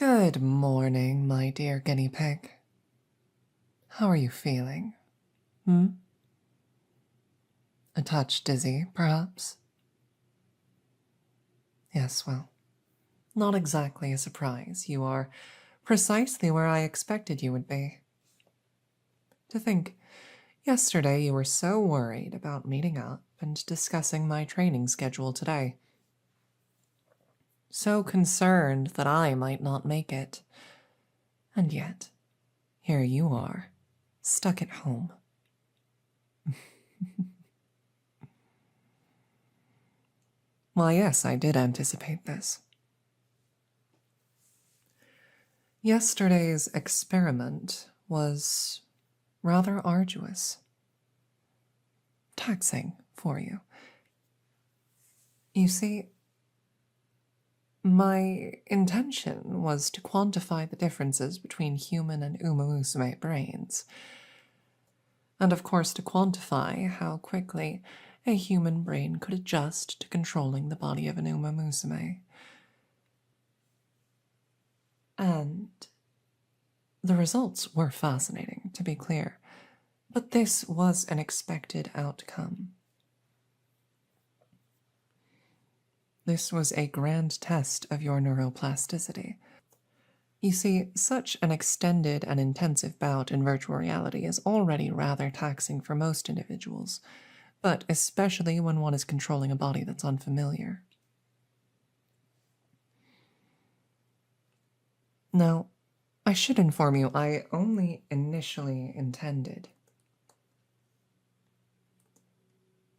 Good morning, my dear guinea pig. How are you feeling? A touch dizzy, perhaps? Yes, well, not exactly a surprise. You are precisely where I expected you would be. To think, yesterday you were so worried about meeting up and discussing my training schedule today. So concerned that I might not make it. And yet, here you are, stuck at home. Why, yes, I did anticipate this. Yesterday's experiment was rather arduous. Taxing for you. You see, my intention was to quantify the differences between human and umamusume brains. And of course to quantify how quickly a human brain could adjust to controlling the body of an umamusume. And the results were fascinating, to be clear, but this was an expected outcome. This was a grand test of your neuroplasticity. You see, such an extended and intensive bout in virtual reality is already rather taxing for most individuals, but especially when one is controlling a body that's unfamiliar. Now, I should inform you, I only initially intended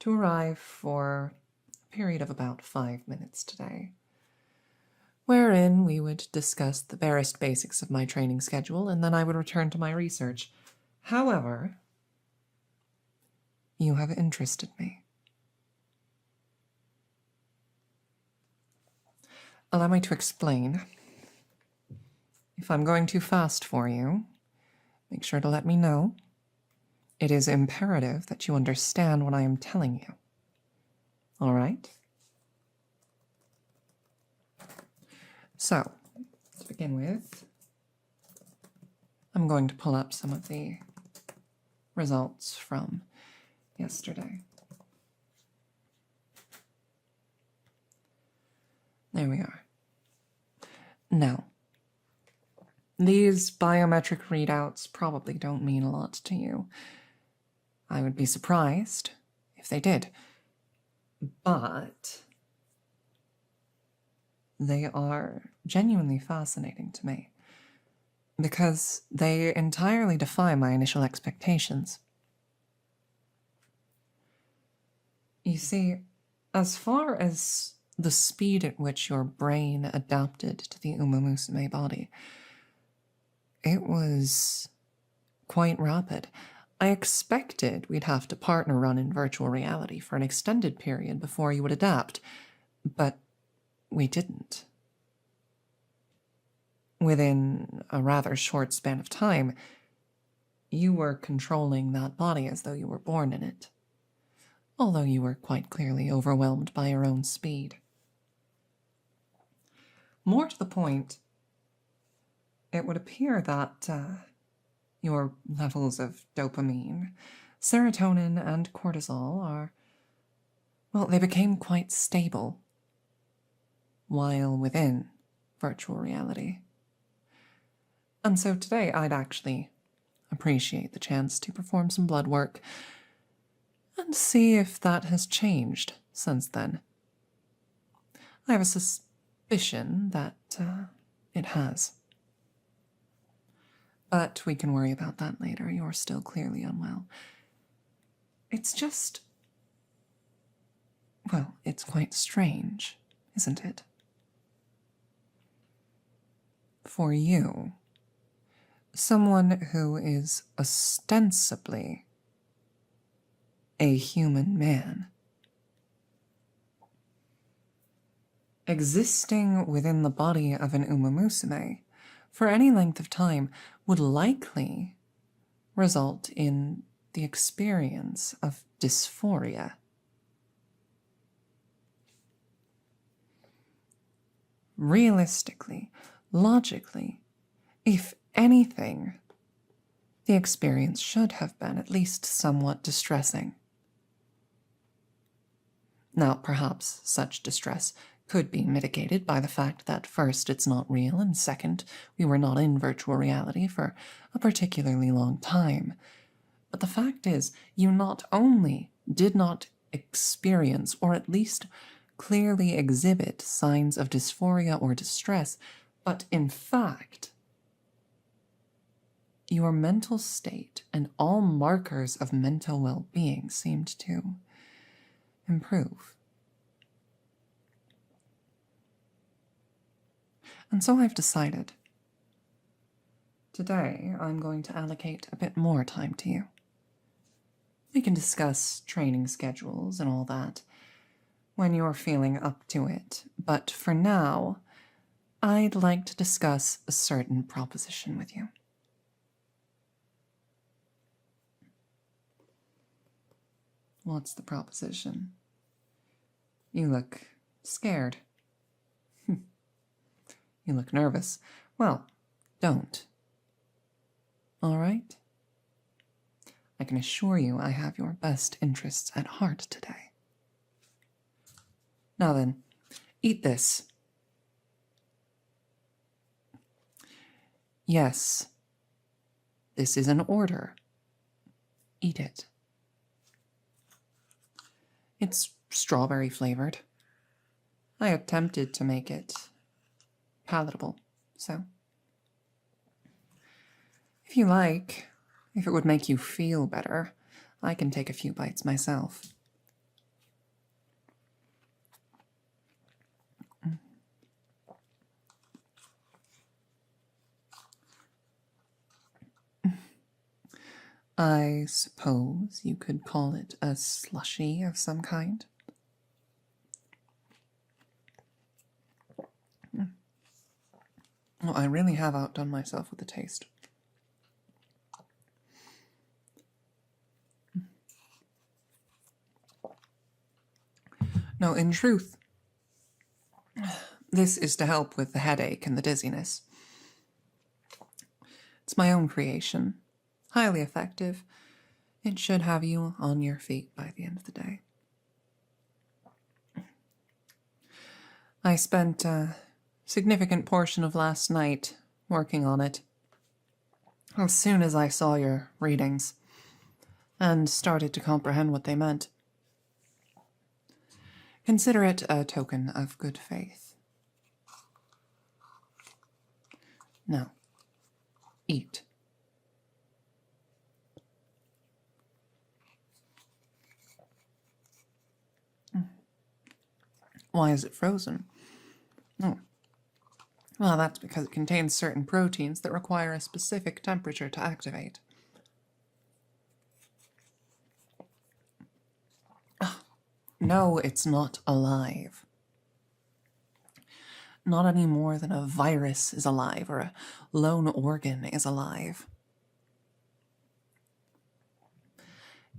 to arrive for a period of about 5 minutes today, wherein we would discuss the barest basics of my training schedule, and then I would return to my research. However, you have interested me. Allow me to explain. If I'm going too fast for you, make sure to let me know. It is imperative that you understand what I am telling you. All right? So, to begin with, I'm going to pull up some of the results from yesterday. There we are. Now, these biometric readouts probably don't mean a lot to you. I would be surprised if they did. But they are genuinely fascinating to me because they entirely defy my initial expectations. You see, as far as the speed at which your brain adapted to the umamusume body, it was quite rapid. I expected we'd have to partner run in virtual reality for an extended period before you would adapt, but we didn't. Within a rather short span of time, you were controlling that body as though you were born in it, although you were quite clearly overwhelmed by your own speed. More to the point, it would appear that your levels of dopamine, serotonin, and cortisol are, well, they became quite stable while within virtual reality. And so today I'd actually appreciate the chance to perform some blood work and see if that has changed since then. I have a suspicion that it has. But we can worry about that later. You're still clearly unwell. It's just, well, it's quite strange, isn't it? For you, someone who is ostensibly a human man, existing within the body of an umamusume for any length of time would likely result in the experience of dysphoria. Realistically, logically, if anything, the experience should have been at least somewhat distressing. Now, perhaps such distress could be mitigated by the fact that first, it's not real, and second, we were not in virtual reality for a particularly long time. But the fact is, you not only did not experience, or at least clearly exhibit, signs of dysphoria or distress, but in fact, your mental state and all markers of mental well-being seemed to improve. And so I've decided, today I'm going to allocate a bit more time to you. We can discuss training schedules and all that when you're feeling up to it, but for now, I'd like to discuss a certain proposition with you. What's the proposition? You look scared. You look nervous. Well, don't. All right? I can assure you I have your best interests at heart today. Now then, eat this. Yes, this is an order. Eat it. It's strawberry flavored. I attempted to make it palatable, so if you like, if it would make you feel better, I can take a few bites myself. I suppose you could call it a slushy of some kind. Well, I really have outdone myself with the taste. No, in truth, this is to help with the headache and the dizziness. It's my own creation. Highly effective. It should have you on your feet by the end of the day. I spent a significant portion of last night working on it. As soon as I saw your readings and started to comprehend what they meant. Consider it a token of good faith. Now, eat. Why is it frozen? Oh. Well, that's because it contains certain proteins that require a specific temperature to activate. No, it's not alive. Not any more than a virus is alive or a lone organ is alive.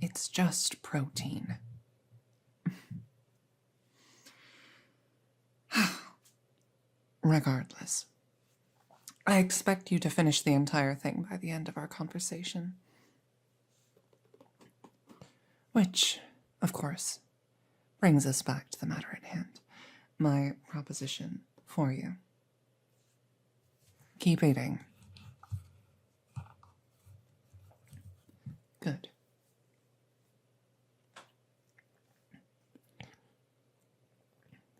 It's just protein. Regardless, I expect you to finish the entire thing by the end of our conversation. Which, of course, brings us back to the matter at hand. My proposition for you. Keep eating. Good.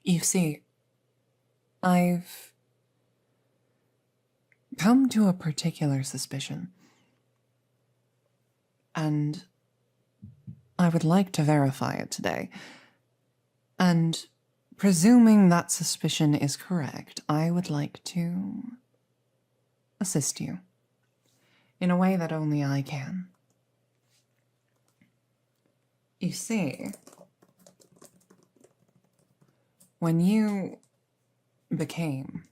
You see, I've come to a particular suspicion, and I would like to verify it today. And presuming that suspicion is correct, I would like to assist you in a way that only I can. You see, when you became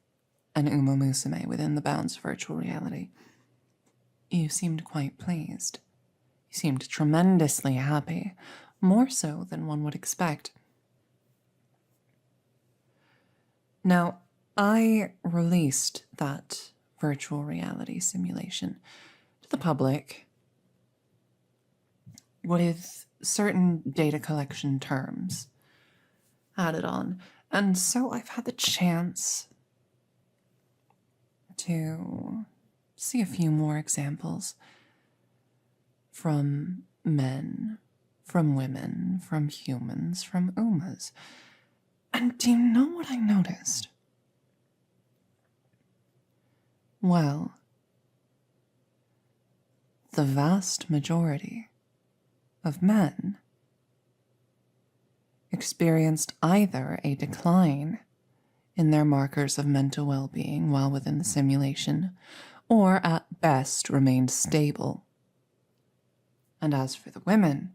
an umamusume within the bounds of virtual reality, you seemed quite pleased. You seemed tremendously happy, more so than one would expect. Now, I released that virtual reality simulation to the public with certain data collection terms added on. And so I've had the chance to see a few more examples from men, from women, from humans, from umas. And do you know what I noticed? Well, the vast majority of men experienced either a decline in their markers of mental well-being while within the simulation, or at best remained stable. And as for the women,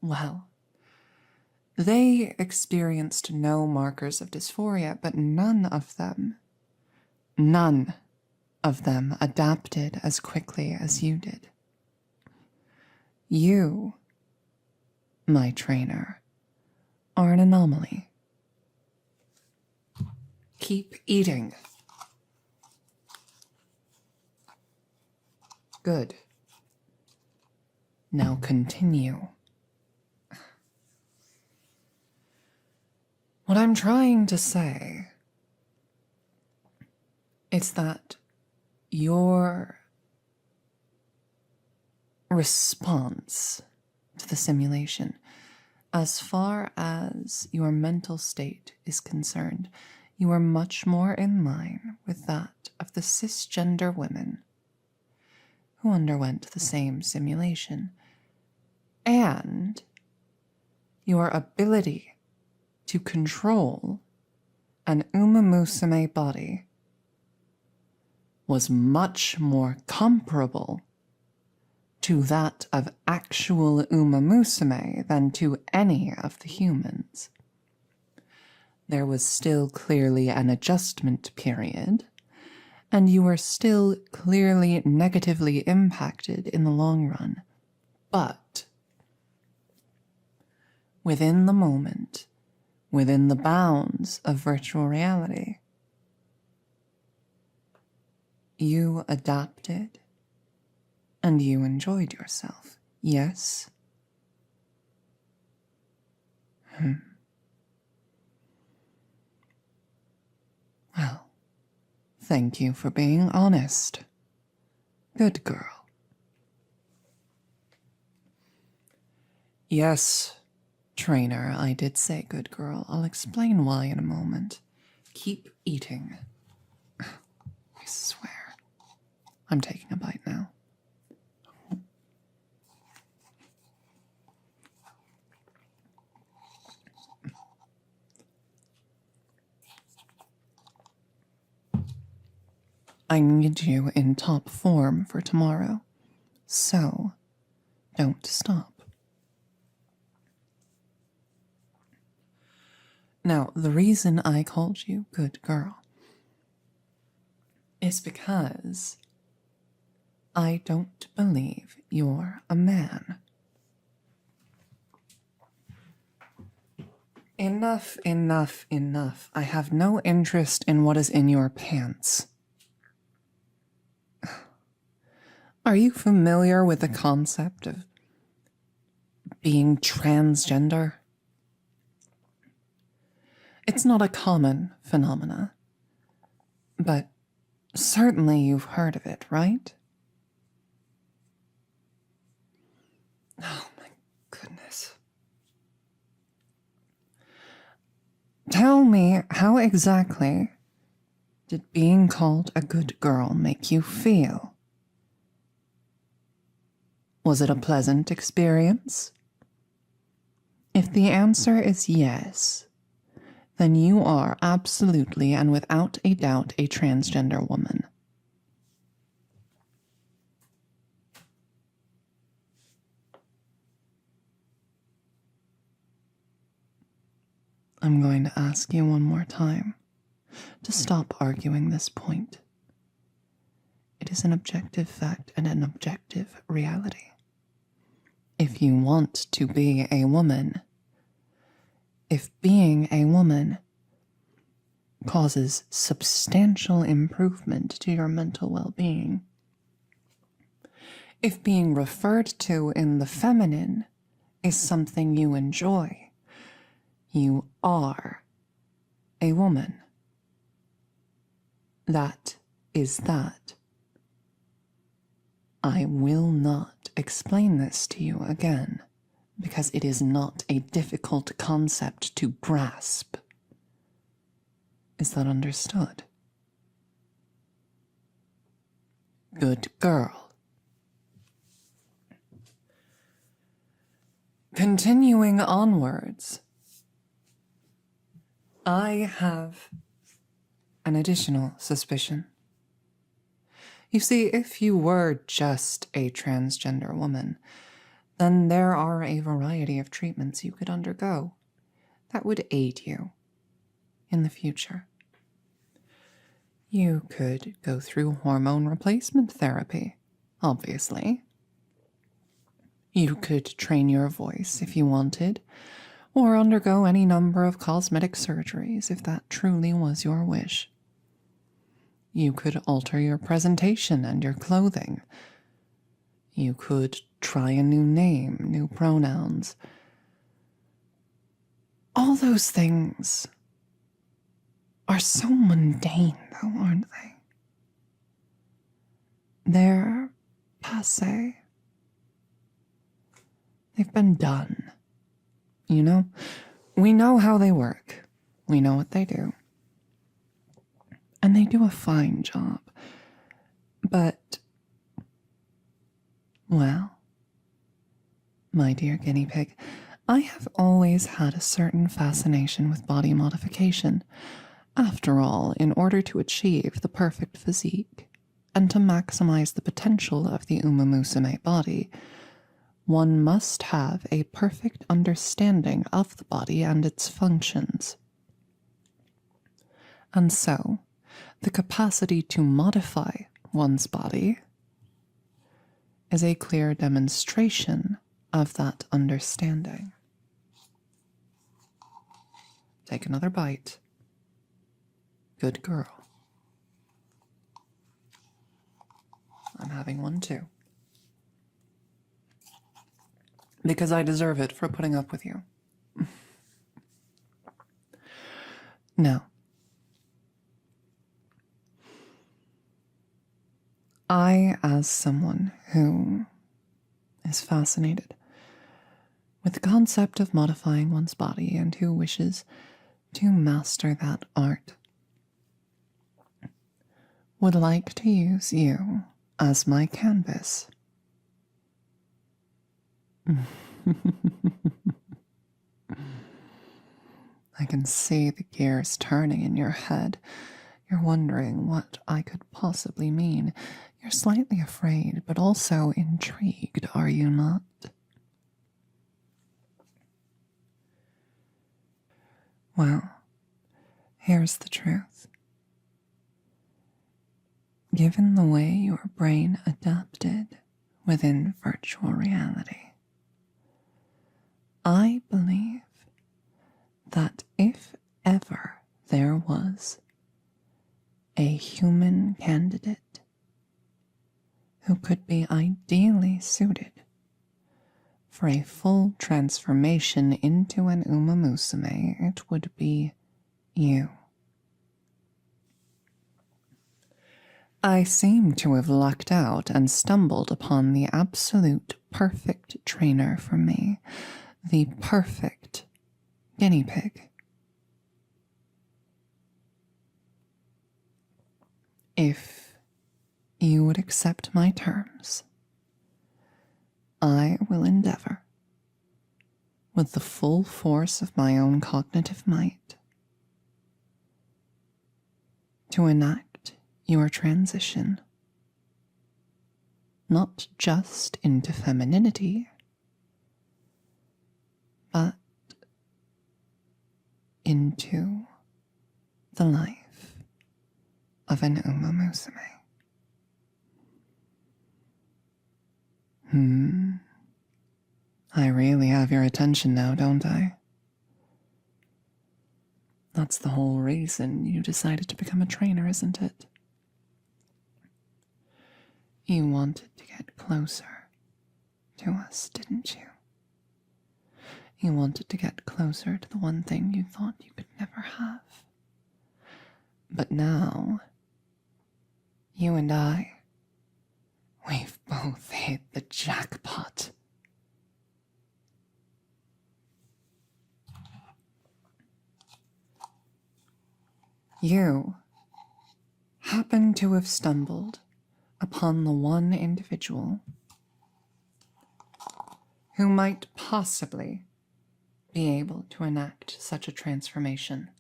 well, they experienced no markers of dysphoria, but none of them adapted as quickly as you did. You, my trainer, are an anomaly. Keep eating. Good. Now continue. What I'm trying to say is that your response to the simulation, as far as your mental state is concerned, you are much more in line with that of the cisgender women who underwent the same simulation. And your ability to control an umamusume body was much more comparable to that of actual umamusume than to any of the humans. There was still clearly an adjustment period, and you were still clearly negatively impacted in the long run. But within the moment, within the bounds of virtual reality, you adapted and you enjoyed yourself. Yes? Well, thank you for being honest. Good girl. Yes, trainer, I did say good girl. I'll explain why in a moment. Keep eating. I swear. I'm taking a bite now. I need you in top form for tomorrow, so don't stop. Now, the reason I called you good girl is because I don't believe you're a man. Enough, enough, enough. I have no interest in what is in your pants. Are you familiar with the concept of being transgender? It's not a common phenomena, but certainly you've heard of it, right? Oh my goodness. Tell me, how exactly did being called a good girl make you feel? Was it a pleasant experience? If the answer is yes, then you are absolutely and without a doubt a transgender woman. I'm going to ask you one more time to stop arguing this point. It is an objective fact and an objective reality. If you want to be a woman, if being a woman causes substantial improvement to your mental well-being. If being referred to in the feminine is something you enjoy, you are a woman. That is that. I will not explain this to you again, because it is not a difficult concept to grasp. Is that understood? Good girl. Continuing onwards, I have an additional suspicion. You see, if you were just a transgender woman, then there are a variety of treatments you could undergo that would aid you in the future. You could go through hormone replacement therapy, obviously. You could train your voice if you wanted, or undergo any number of cosmetic surgeries if that truly was your wish. You could alter your presentation and your clothing. You could try a new name, new pronouns. All those things are so mundane, though, aren't they? They're passé. They've been done. You know, we know how they work. We know what they do. And they do a fine job. But, well, my dear guinea pig, I have always had a certain fascination with body modification. After all, in order to achieve the perfect physique and to maximize the potential of the umamusume body, one must have a perfect understanding of the body and its functions. And so, the capacity to modify one's body is a clear demonstration of that understanding. Take another bite. Good girl. I'm having one too. Because I deserve it for putting up with you. Now, I, as someone who is fascinated with the concept of modifying one's body and who wishes to master that art, would like to use you as my canvas. I can see the gears turning in your head. You're wondering what I could possibly mean. You're slightly afraid, but also intrigued, are you not? Well, here's the truth. Given the way your brain adapted within virtual reality, I believe that if ever there was a human candidate who could be ideally suited for a full transformation into an umamusume, it would be you. I seem to have lucked out and stumbled upon the absolute perfect trainer for me, the perfect guinea pig. If you would accept my terms, I will endeavor, with the full force of my own cognitive might, to enact your transition, not just into femininity, but into the life of an umamusume. I really have your attention now, don't I? That's the whole reason you decided to become a trainer, isn't it? You wanted to get closer to us, didn't you? You wanted to get closer to the one thing you thought you could never have. But now, you and we've both hit the jackpot. You happen to have stumbled upon the one individual who might possibly be able to enact such a transformation.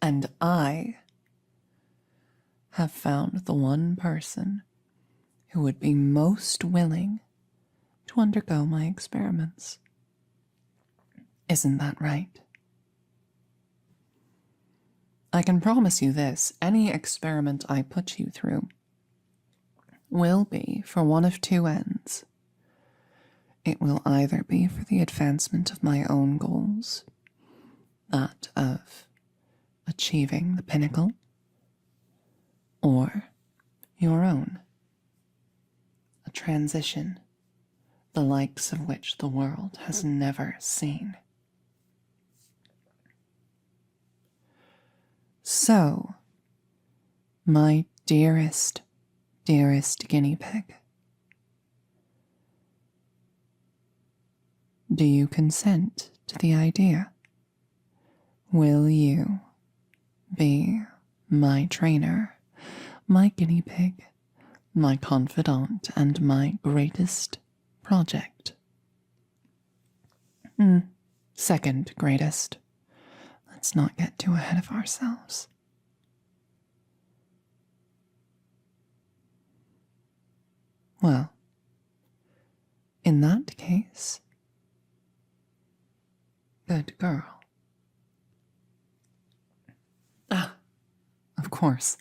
And I have found the one person who would be most willing to undergo my experiments. Isn't that right? I can promise you this, any experiment I put you through will be for one of two ends. It will either be for the advancement of my own goals, that of achieving the pinnacle, or your own, a transition the likes of which the world has never seen. So, my dearest guinea pig, do you consent to the idea? Will you be my trainer, my guinea pig, my confidant, and my greatest project? Second greatest. Let's not get too ahead of ourselves. Well, in that case, good girl. Of course.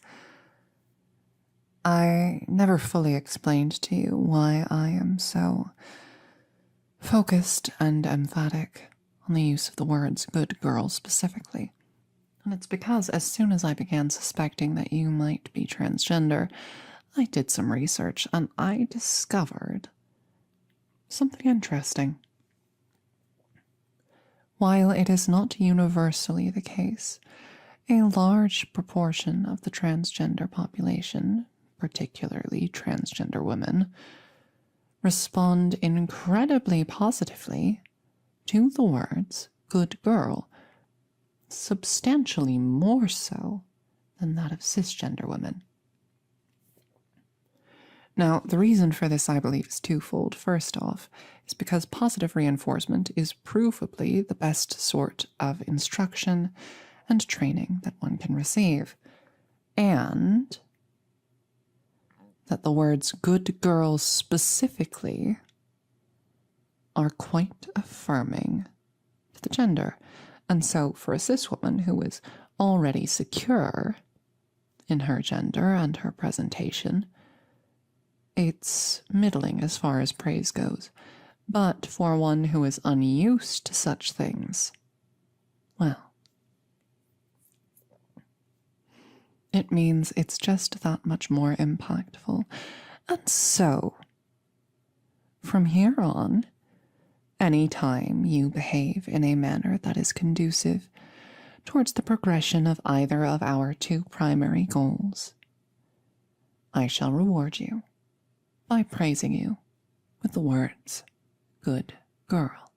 I never fully explained to you why I am so focused and emphatic on the use of the words good girl specifically. And it's because as soon as I began suspecting that you might be transgender, I did some research and I discovered something interesting. While it is not universally the case, a large proportion of the transgender population, particularly transgender women, respond incredibly positively to the words good girl, substantially more so than that of cisgender women. Now, the reason for this, I believe, is twofold. First off, is because positive reinforcement is provably the best sort of instruction and training that one can receive, and that the words good girl specifically are quite affirming to the gender. And so for a cis woman who is already secure in her gender and her presentation, it's middling as far as praise goes. But for one who is unused to such things, well, it means it's just that much more impactful. And so, from here on, any time you behave in a manner that is conducive towards the progression of either of our two primary goals, I shall reward you by praising you with the words, good girl.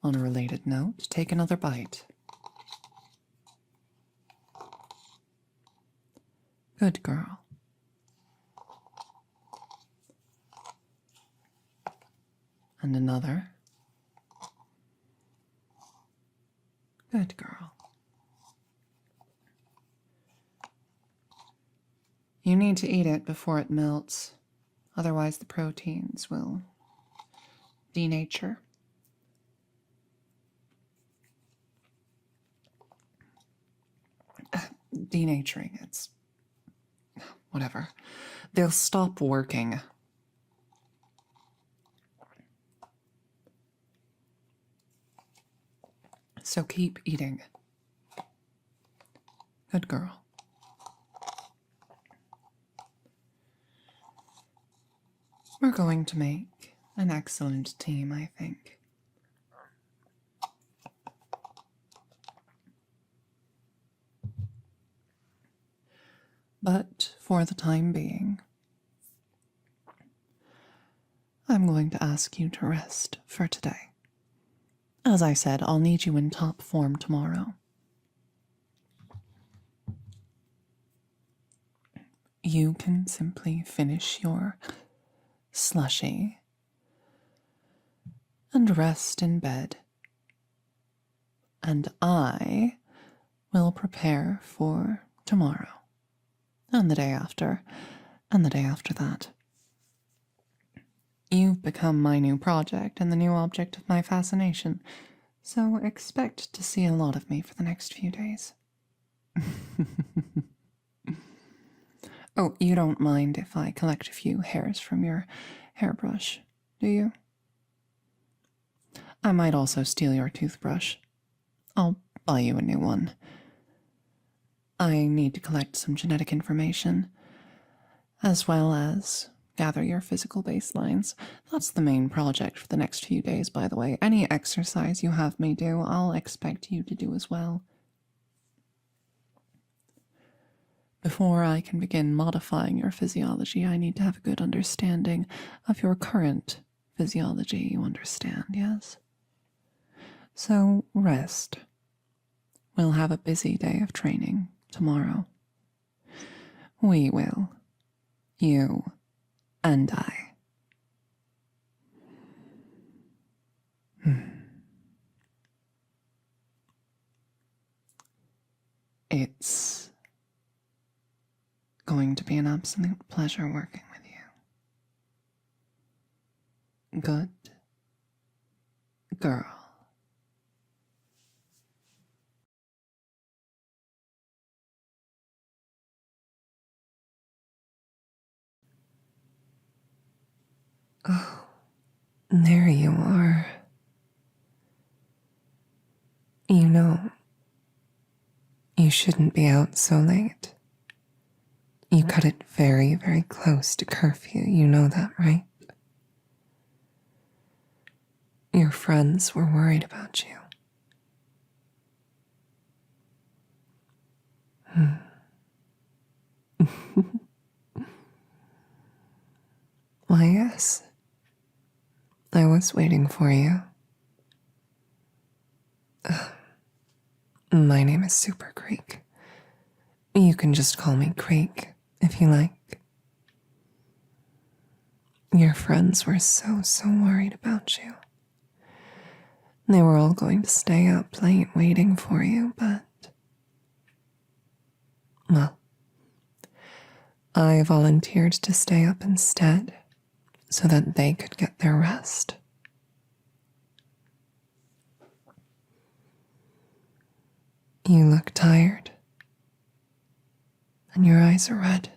On a related note, take another bite. Good girl. And another. Good girl. You need to eat it before it melts, otherwise the proteins will denature. Denaturing, it's whatever. They'll stop working. So keep eating. Good girl. We're going to make an excellent team, I think. But for the time being, I'm going to ask you to rest for today. As I said, I'll need you in top form tomorrow. You can simply finish your slushy and rest in bed, and I will prepare for tomorrow, and the day after, and the day after that. You've become my new project and the new object of my fascination, so expect to see a lot of me for the next few days. Oh, you don't mind if I collect a few hairs from your hairbrush, do you? I might also steal your toothbrush. I'll buy you a new one. I need to collect some genetic information, as well as gather your physical baselines. That's the main project for the next few days, by the way. Any exercise you have me do, I'll expect you to do as well. Before I can begin modifying your physiology, I need to have a good understanding of your current physiology, you understand, yes? So, rest. We'll have a busy day of training tomorrow. We will. You and I. It's going to be an absolute pleasure working with you. Good girl. Oh, there you are. You know, you shouldn't be out so late. You cut it very, very close to curfew, you know that, right? Your friends were worried about you. Why, yes. I was waiting for you. My name is Super Creek. You can just call me Creek, if you like. Your friends were so worried about you. They were all going to stay up late waiting for you, but... well, I volunteered to stay up instead, so that they could get their rest. You look tired, and your eyes are red.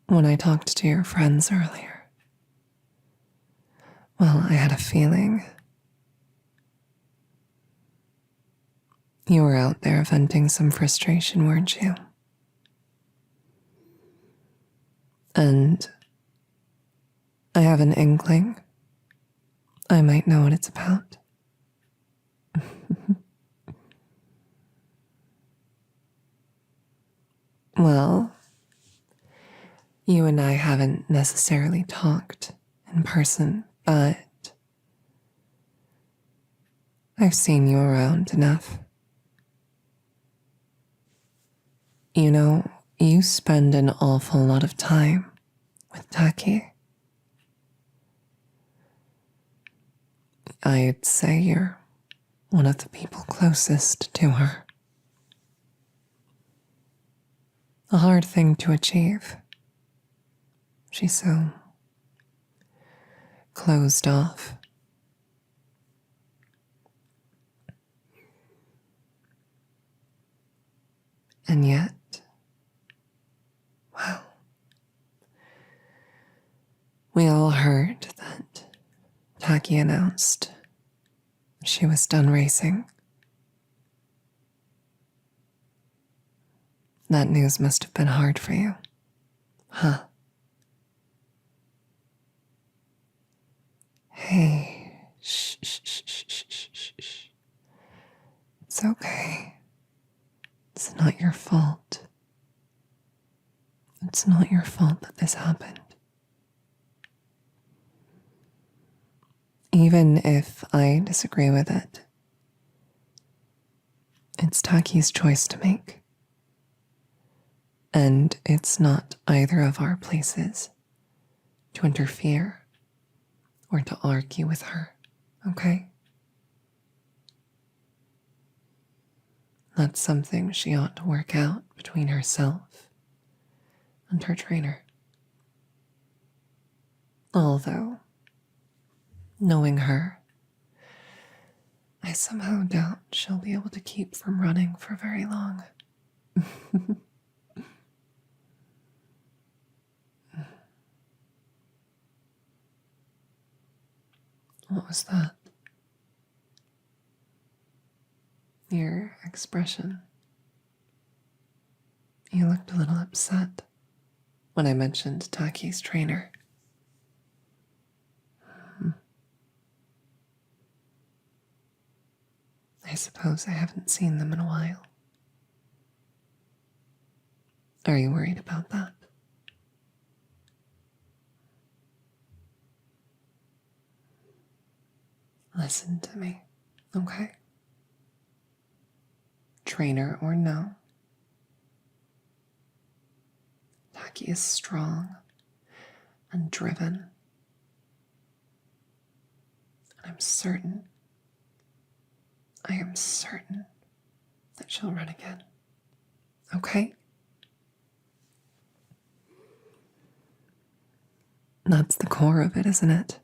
When I talked to your friends earlier, well, I had a feeling. You were out there venting some frustration, weren't you? And I have an inkling. I might know what it's about. Well, you and I haven't necessarily talked in person, but I've seen you around enough. You know, you spend an awful lot of time with Taki. I'd say you're one of the people closest to her. A hard thing to achieve. She's so closed off. And yet, well, We all heard that Taki announced she was done racing. That news must have been hard for you, huh? Hey, shh, shh, shh, shh, shh, shh, shh. It's okay. It's not your fault. It's not your fault that this happened. Even if I disagree with it, it's Taki's choice to make. And it's not either of our places to interfere or to argue with her, okay? That's something she ought to work out between herself and her trainer. Although, knowing her, I somehow doubt she'll be able to keep from running for very long. What was that? Your expression. You looked a little upset when I mentioned Taki's trainer. I suppose I haven't seen them in a while. Are you worried about that? Listen to me, okay? Trainer or no, Taki is strong and driven. And I am certain that she'll run again. Okay? That's the core of it, isn't it?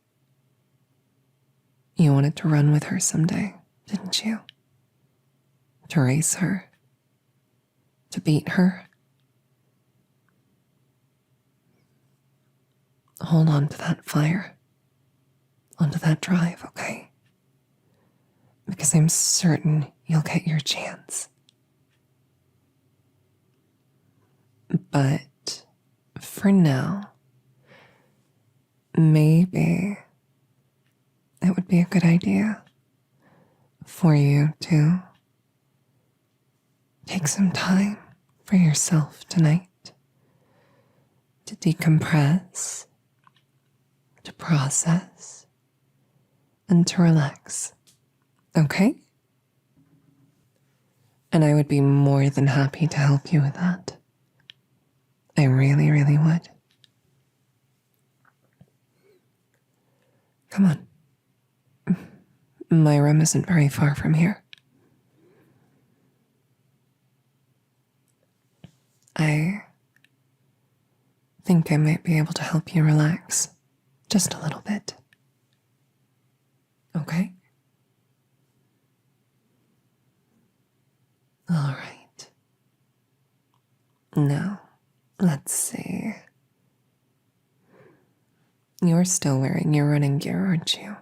You wanted to run with her someday, didn't you? To race her. To beat her. Hold on to that fire. Onto that drive, okay? Because I'm certain you'll get your chance. But for now, maybe it would be a good idea for you to take some time for yourself tonight to decompress, to process, and to relax. Okay? And I would be more than happy to help you with that. I really, really would. Come on. My room isn't very far from here. I think I might be able to help you relax just a little bit. Okay? All right. Now, let's see. You're still wearing your running gear, aren't you?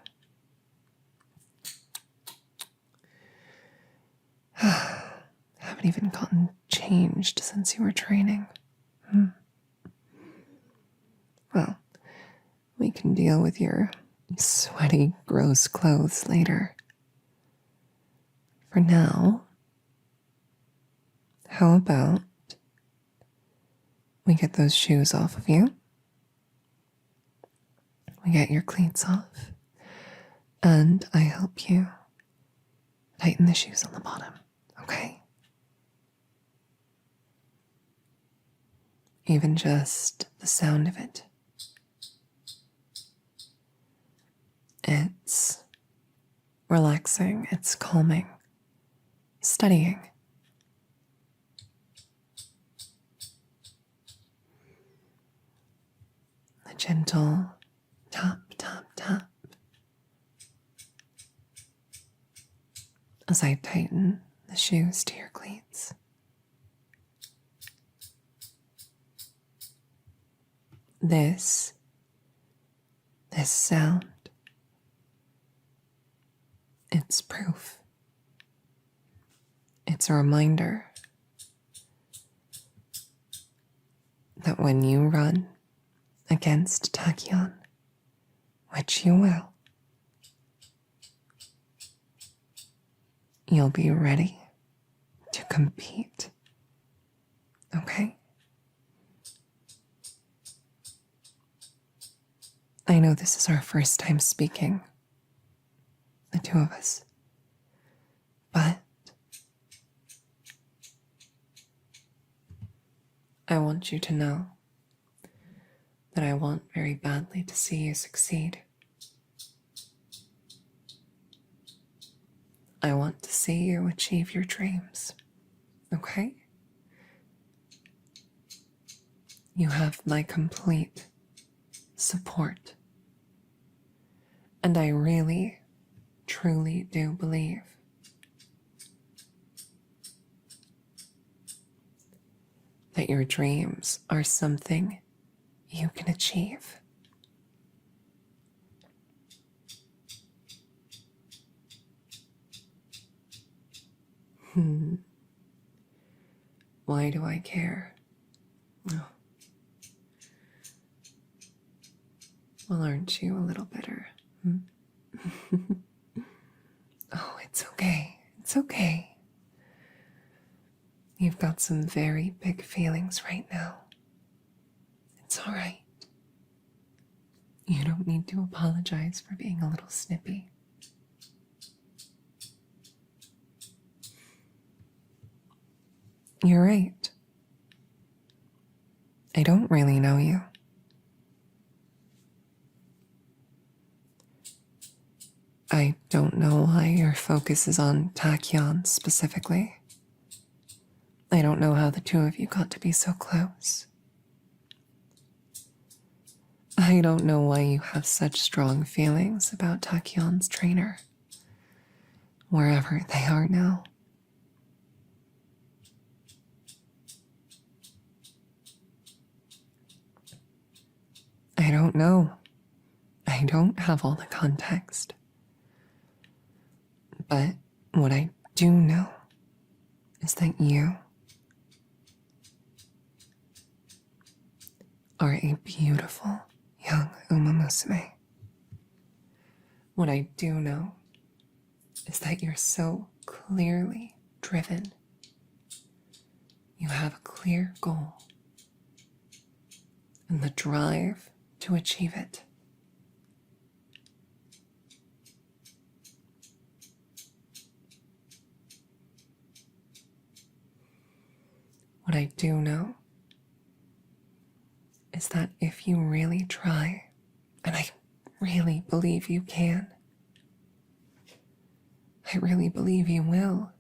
Haven't even gotten changed since you were training. Well, we can deal with your sweaty, gross clothes later. For now, how about we get those shoes off of you? We get your cleats off, and I help you tighten the shoes on the bottom, okay? Even just the sound of it. It's relaxing, it's calming, steadying. A gentle tap, tap, tap as I tighten the shoes to your cleats. This This sound, it's proof. It's a reminder that when you run against tachyon, which you will, you'll be ready to compete. Okay? I know this is our first time speaking, the two of us, but I want you to know that I want very badly to see you succeed. I want to see you achieve your dreams, okay? You have my complete support. And I really, truly do believe that your dreams are something you can achieve. Why do I care? Oh. Well, aren't you a little bitter? Oh, it's okay. It's okay. You've got some very big feelings right now. It's all right. You don't need to apologize for being a little snippy. You're right. I don't really know you. I don't know why your focus is on tachyon specifically. I don't know how the two of you got to be so close. I don't know why you have such strong feelings about Tachyon's trainer, wherever they are now. I don't know. I don't have all the context. But what I do know is that you are a beautiful young umamusume. What I do know is that you're so clearly driven. You have a clear goal and the drive to achieve it. What I do know is that if you really try, and I really believe you can, I really believe you will,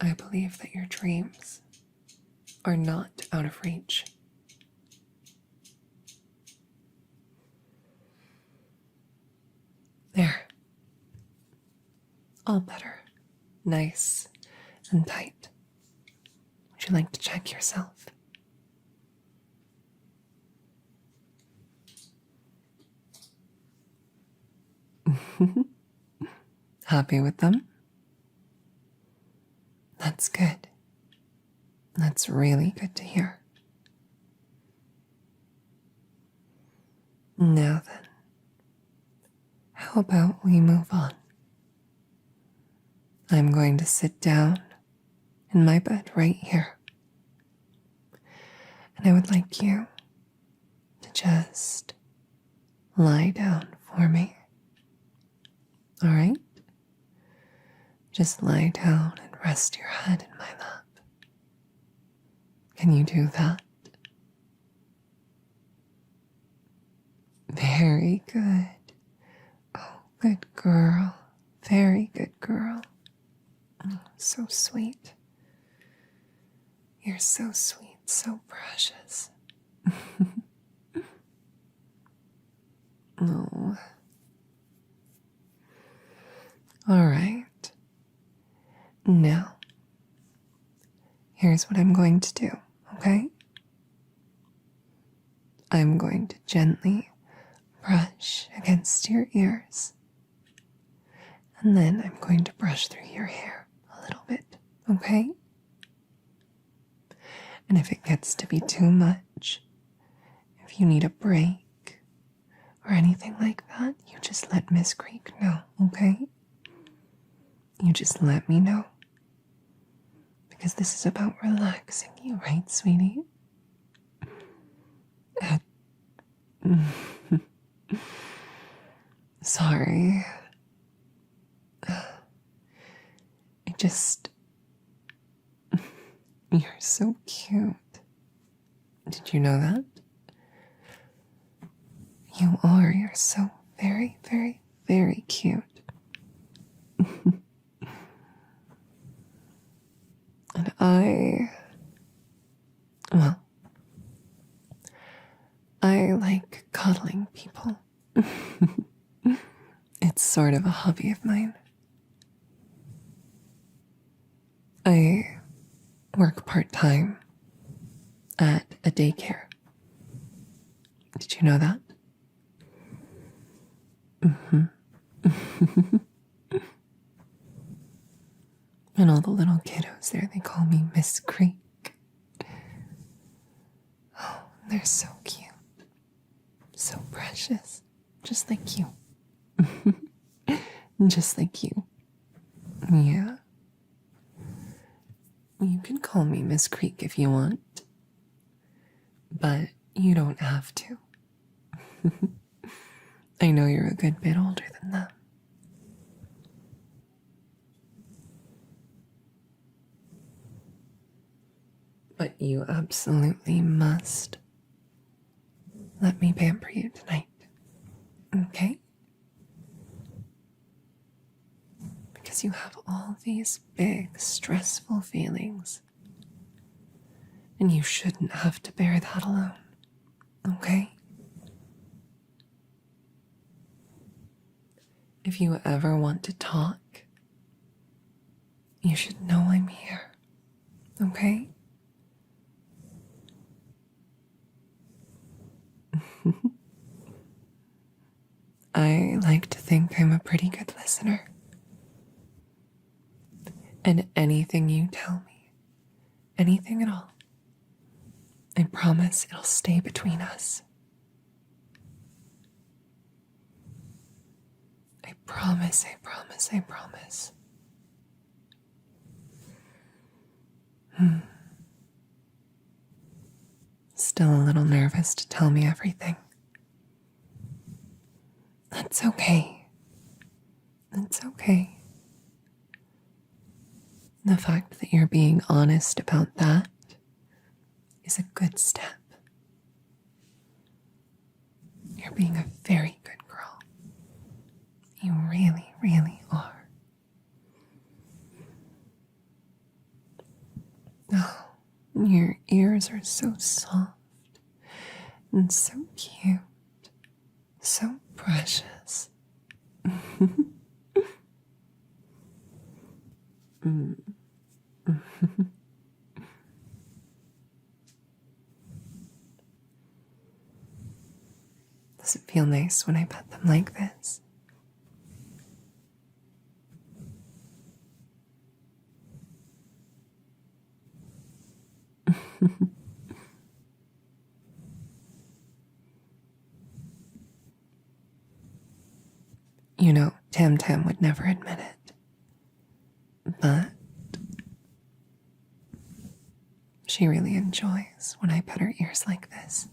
I believe that your dreams are not out of reach. There. All better. Nice and tight. Would you like to check yourself? Happy with them? That's good. That's really good to hear. Now then, how about we move on? I'm going to sit down in my bed right here. And I would like you to just lie down for me. All right? Just lie down and rest your head in my lap. Can you do that? Very good. Oh, good girl. Very good girl. Oh, so sweet. You're so sweet, so precious. Oh. All right. Now, here's what I'm going to do, okay? I'm going to gently brush against your ears. And then I'm going to brush through your hair a little bit, okay? And if it gets to be too much, if you need a break or anything like that, you just let Miss Creek know, okay? You just let me know. Because this is about relaxing you, right, sweetie? Sorry. You're so cute. Did you know that? You're so very, very, very cute. And I like cuddling people. It's sort of a hobby of mine. I work part-time at a daycare. Did you know that? And all the little kiddos there, they call me Miss Creek. Oh, they're so cute. So precious. Just like you. Just like you. Yeah. You can call me Miss Creek if you want. But you don't have to. I know you're a good bit older than that. But you absolutely must let me pamper you tonight. Okay? Because you have all these big, stressful feelings. And you shouldn't have to bear that alone. Okay? If you ever want to talk, you should know I'm here. Okay? I like to think I'm a pretty good listener. And anything you tell me, anything at all, I promise it'll stay between us. I promise, I promise, I promise. Still a little nervous to tell me everything. That's okay. That's okay. The fact that you're being honest about that is a good step. You're being a very good girl. You really, really are. Oh, your ears are so soft and so cute, so precious. Does it feel nice when I pet them like this? You know, Tam Tam would never admit it, but she really enjoys when I pet her ears like this.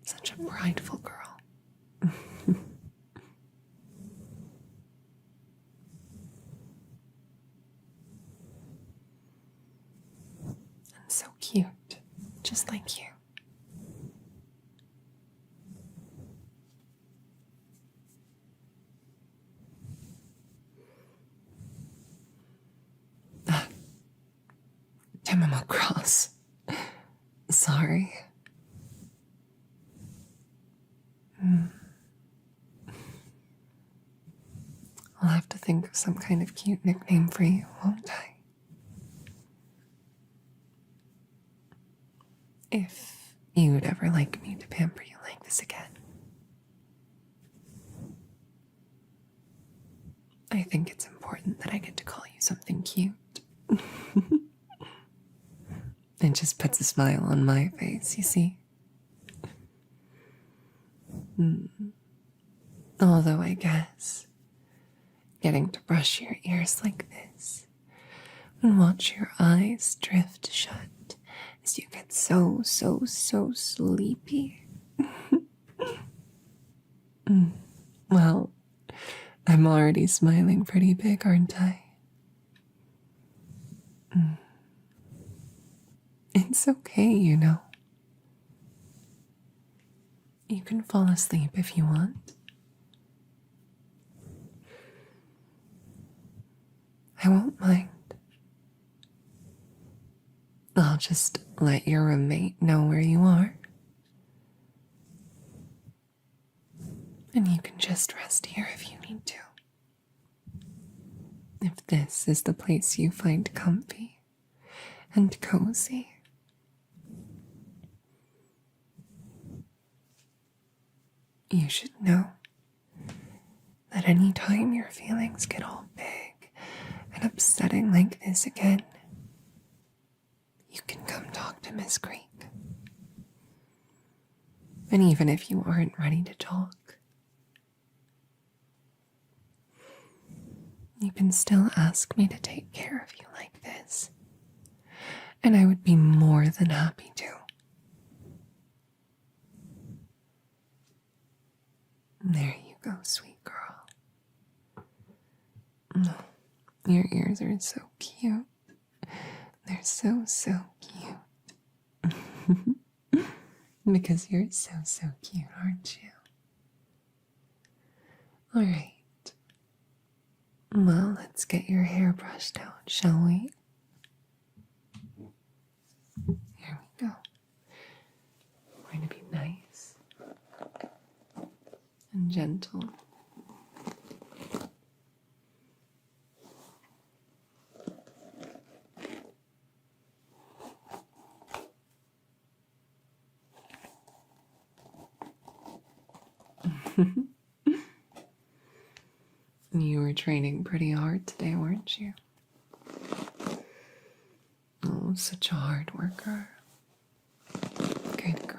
Such a prideful girl. And so cute, just like you. Came across. Sorry. I'll have to think of some kind of cute nickname for you, won't I? If you'd ever like me to pamper you like this again. I think it's important that I get to call you something cute. It just puts a smile on my face, you see. Although I guess getting to brush your ears like this and watch your eyes drift shut as you get so sleepy. Well, I'm already smiling pretty big, aren't I? It's okay, you know. You can fall asleep if you want. I won't mind. I'll just let your roommate know where you are. And you can just rest here if you need to. If this is the place you find comfy and cozy. You should know that any time your feelings get all big and upsetting like this again, you can come talk to Miss Creek. And even if you aren't ready to talk, you can still ask me to take care of you like this. And I would be more than happy to. There you go, sweet girl. Oh, your ears are so cute. They're so cute. Because you're so cute, aren't you? Alright. Well, let's get your hair brushed out, shall we? Here we go. Going to be nice and gentle. You were training pretty hard today, weren't you? Oh, such a hard worker. Good girl.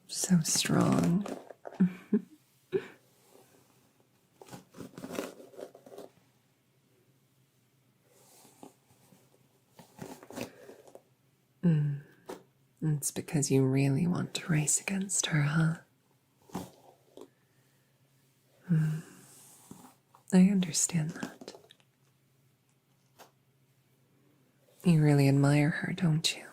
So strong. It's because you really want to race against her, huh? I understand that. You really admire her, don't you?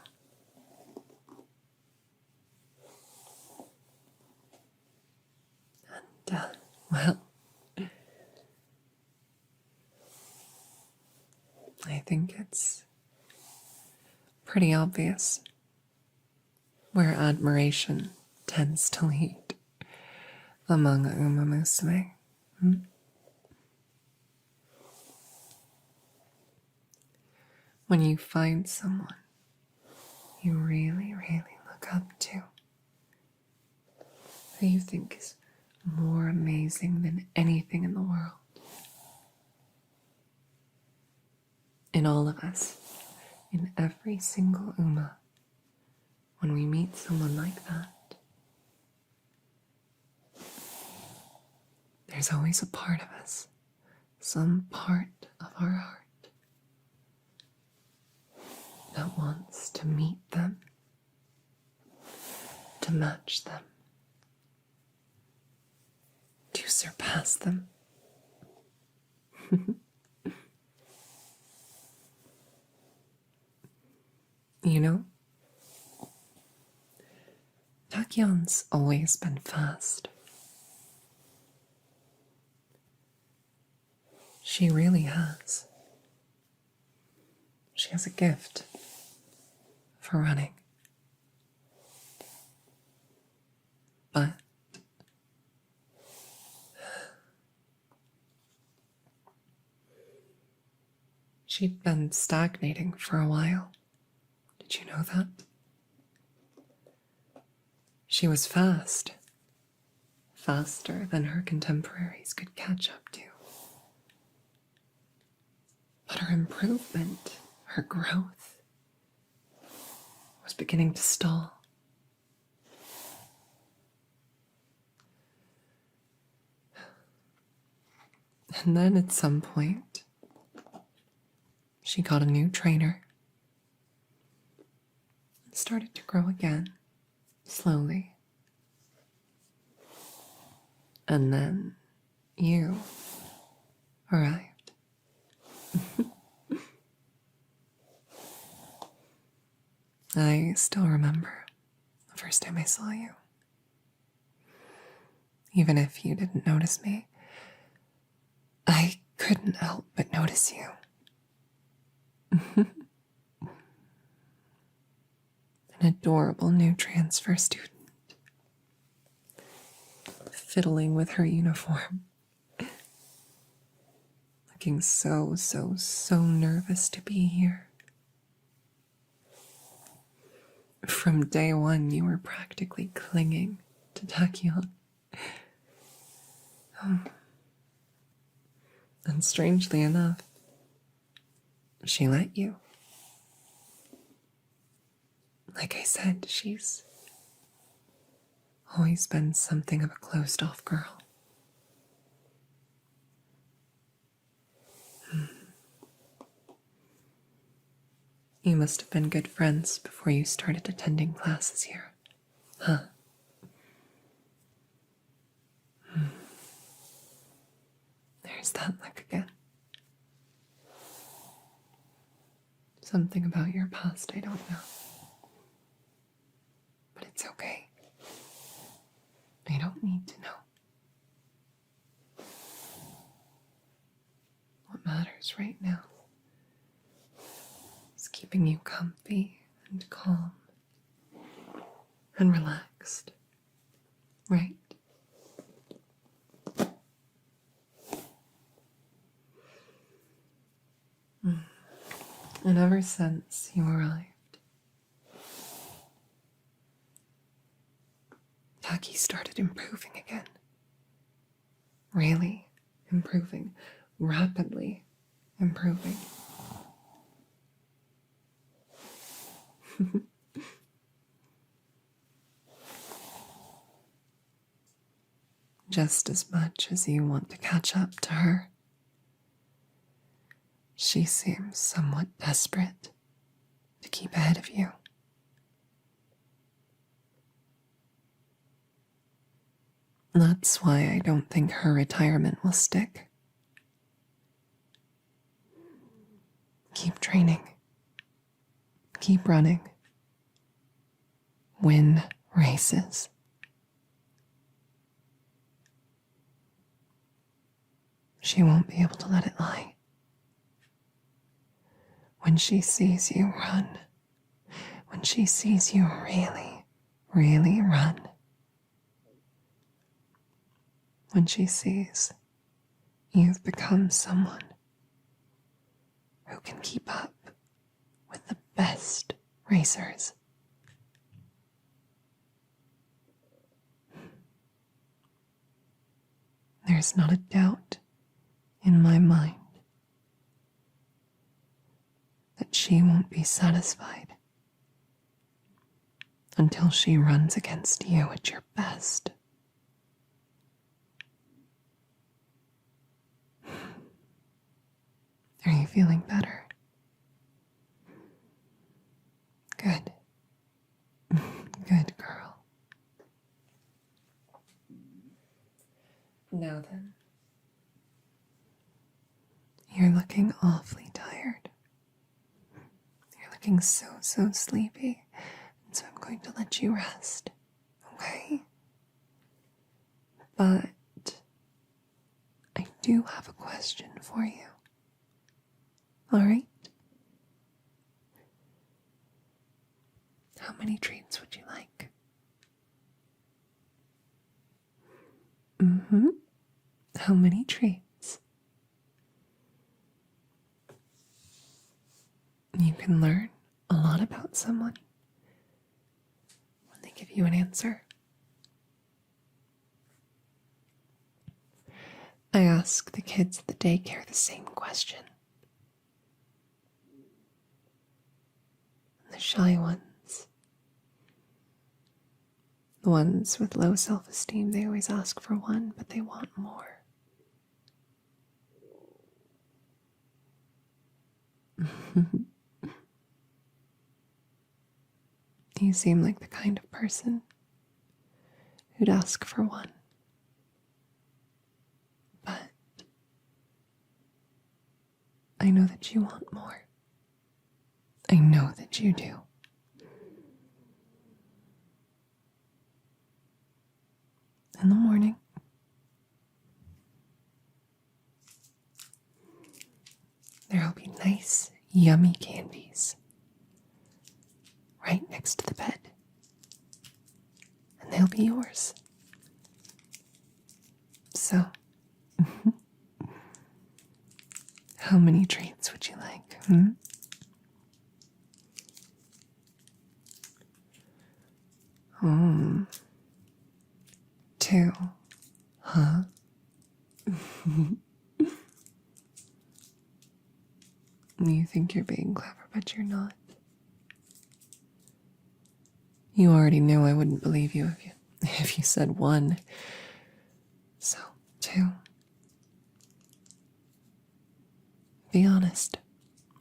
And, well, I think it's pretty obvious where admiration tends to lead among umamusume. When you find someone you really look up to, who you think is more amazing than anything in the world. In all of us, in every single uma, when we meet someone like that, there's always a part of us, some part of our heart, that wants to meet them, to match them, to surpass them. You know, Takyon's always been fast. She really has. She has a gift for running. But She'd been stagnating for a while. Did you know that? She was fast. Faster than her contemporaries could catch up to. But her improvement, her growth, was beginning to stall. And then at some point, she got a new trainer and started to grow again, slowly. And then you arrived. I still remember the first time I saw you. Even if you didn't notice me, I couldn't help but notice you. An adorable new transfer student, fiddling with her uniform, looking so nervous to be here. From day one, you were practically clinging to Tachyon. And strangely enough, she let you. Like I said, she's always been something of a closed-off girl. You must have been good friends before you started attending classes here, huh? There's that look again. Something about your past I don't know. But it's okay. I don't need to know. What matters right now is keeping you comfy and calm and relaxed, right? And ever since you arrived, Taki started improving again. Really improving. Rapidly improving. Just as much as you want to catch up to her, she seems somewhat desperate to keep ahead of you. That's why I don't think her retirement will stick. Keep training. Keep running. Win races. She won't be able to let it lie. When she sees you run, when she sees you really run, when she sees you've become someone who can keep up with the best racers, there's not a doubt in my mind that she won't be satisfied until she runs against you at your best. Are you feeling better? Good. Good girl. Now then, you're looking awfully tired. You're looking so sleepy, and so I'm going to let you rest, okay? But I do have a question for you. All right? How many treats would you like? How many treats? You can learn a lot about someone when they give you an answer. I ask the kids at the daycare the same question. The shy ones, the ones with low self-esteem, they always ask for one, but they want more. You seem like the kind of person who'd ask for one. But I know that you want more. I know that you do. In the morning, there'll be nice, yummy candies right next to the bed. And they'll be yours. So, how many treats would you like? 2, huh? You think you're being clever, but you're not. You already knew I wouldn't believe you if you said 1. So, 2. Be honest,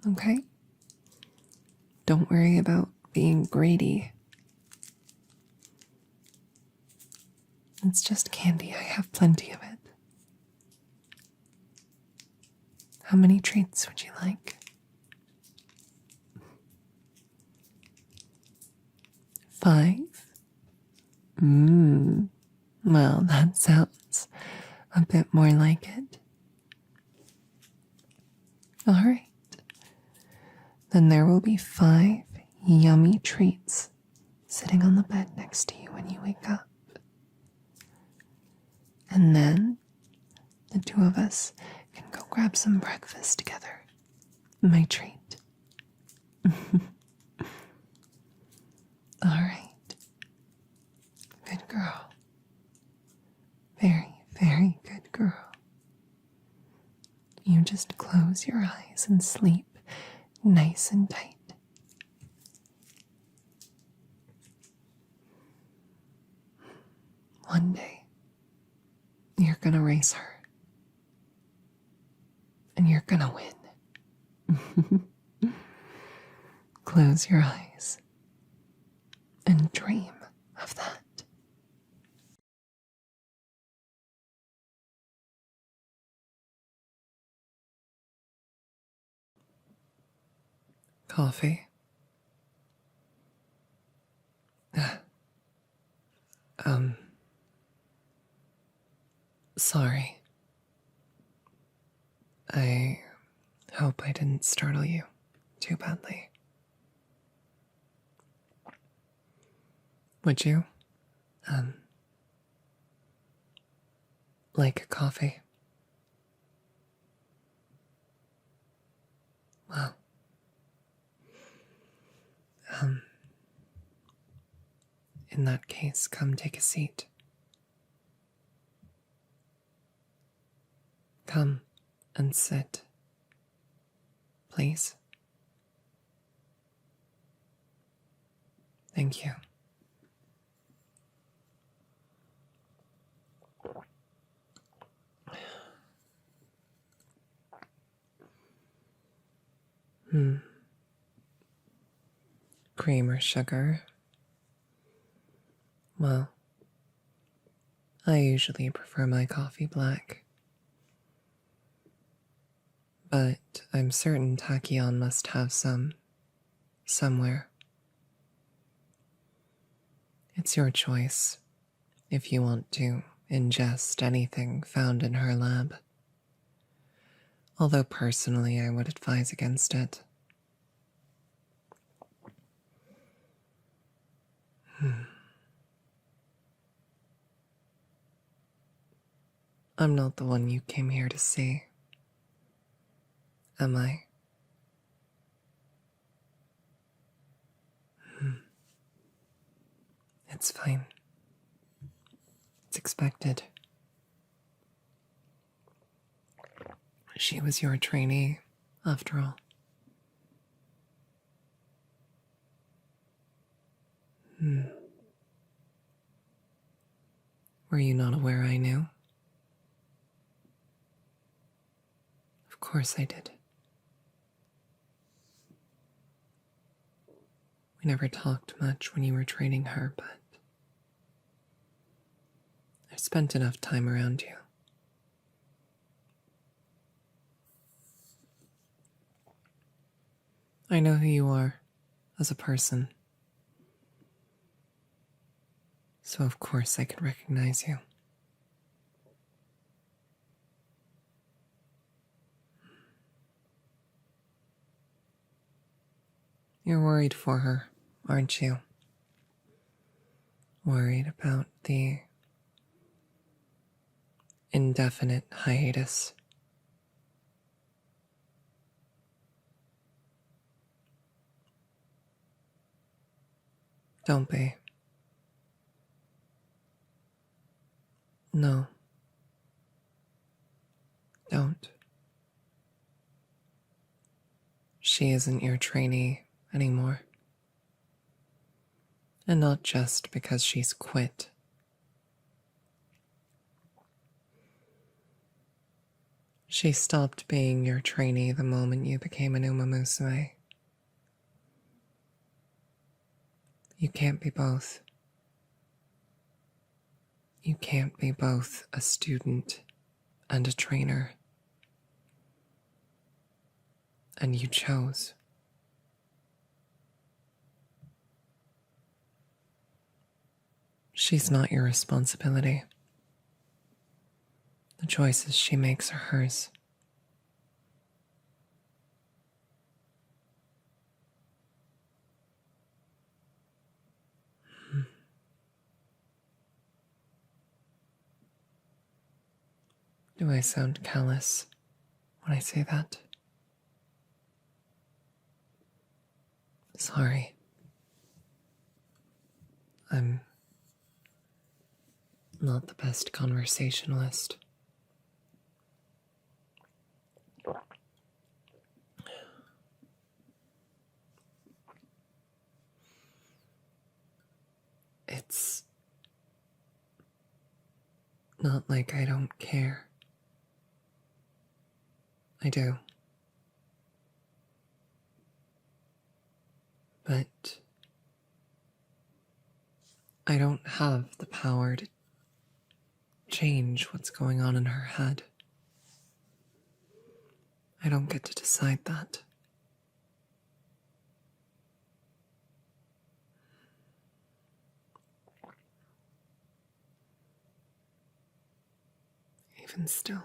okay? Don't worry about being greedy. It's just candy. I have plenty of it. How many treats would you like? 5? Well, that sounds a bit more like it. All right. Then there will be 5 yummy treats sitting on the bed next to you when you wake up. And then the 2 of us can go grab some breakfast together. My treat. All right. Good girl. Very, very good girl. You just close your eyes and sleep nice and tight. One day, you're gonna race her. And you're gonna win. Close your eyes and dream of that. Coffee? Sorry. I hope I didn't startle you too badly. Would you? Like a coffee? Well, in that case, come take a seat. Come and sit, please. Thank you. Cream or sugar? Well, I usually prefer my coffee black. But I'm certain tachyon must have some somewhere. It's your choice if you want to ingest anything found in her lab. Although personally I would advise against it. I'm not the one you came here to see. Am I? It's fine. It's expected. She was your trainee, after all. Were you not aware I knew? Of course I did. We never talked much when you were training her, but I've spent enough time around you. I know who you are as a person, so of course I could recognize you. You're worried for her, aren't you? Worried about the indefinite hiatus. Don't be. No. Don't. She isn't your trainee anymore. And not just because she's quit. She stopped being your trainee the moment you became an umamusume. You can't be both. You can't be both a student and a trainer. And you chose. She's not your responsibility. The choices she makes are hers. Do I sound callous when I say that? Sorry. I'm not the best conversationalist. It's not like I don't care. I do. But I don't have the power to change what's going on in her head. I don't get to decide that. Even still.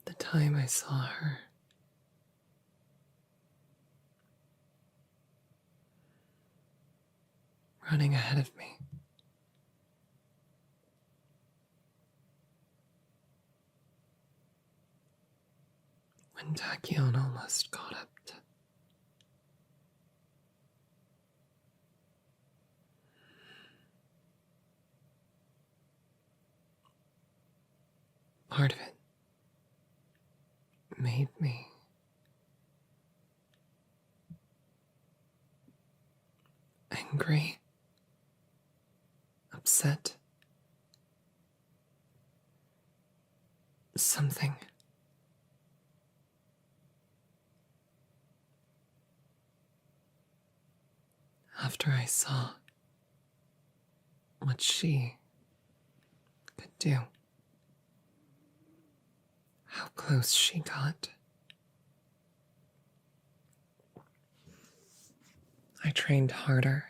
The time I saw her, running ahead of me, when Tachyon almost caught up to part of it made me angry, upset, something. After I saw what she could do, how close she got. I trained harder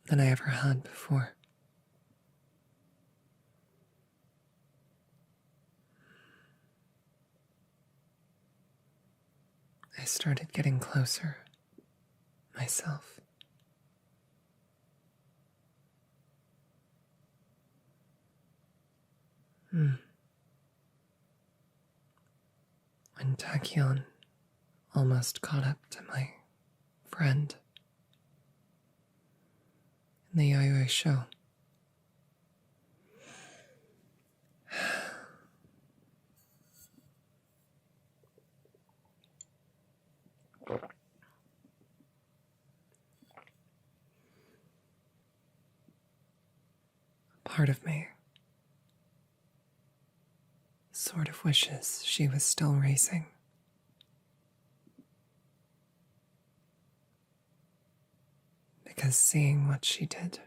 than I ever had before. I started getting closer myself. When Tachyon almost caught up to my friend in the Yayoi show. Part of me sort of wishes she was still racing. Because seeing what she did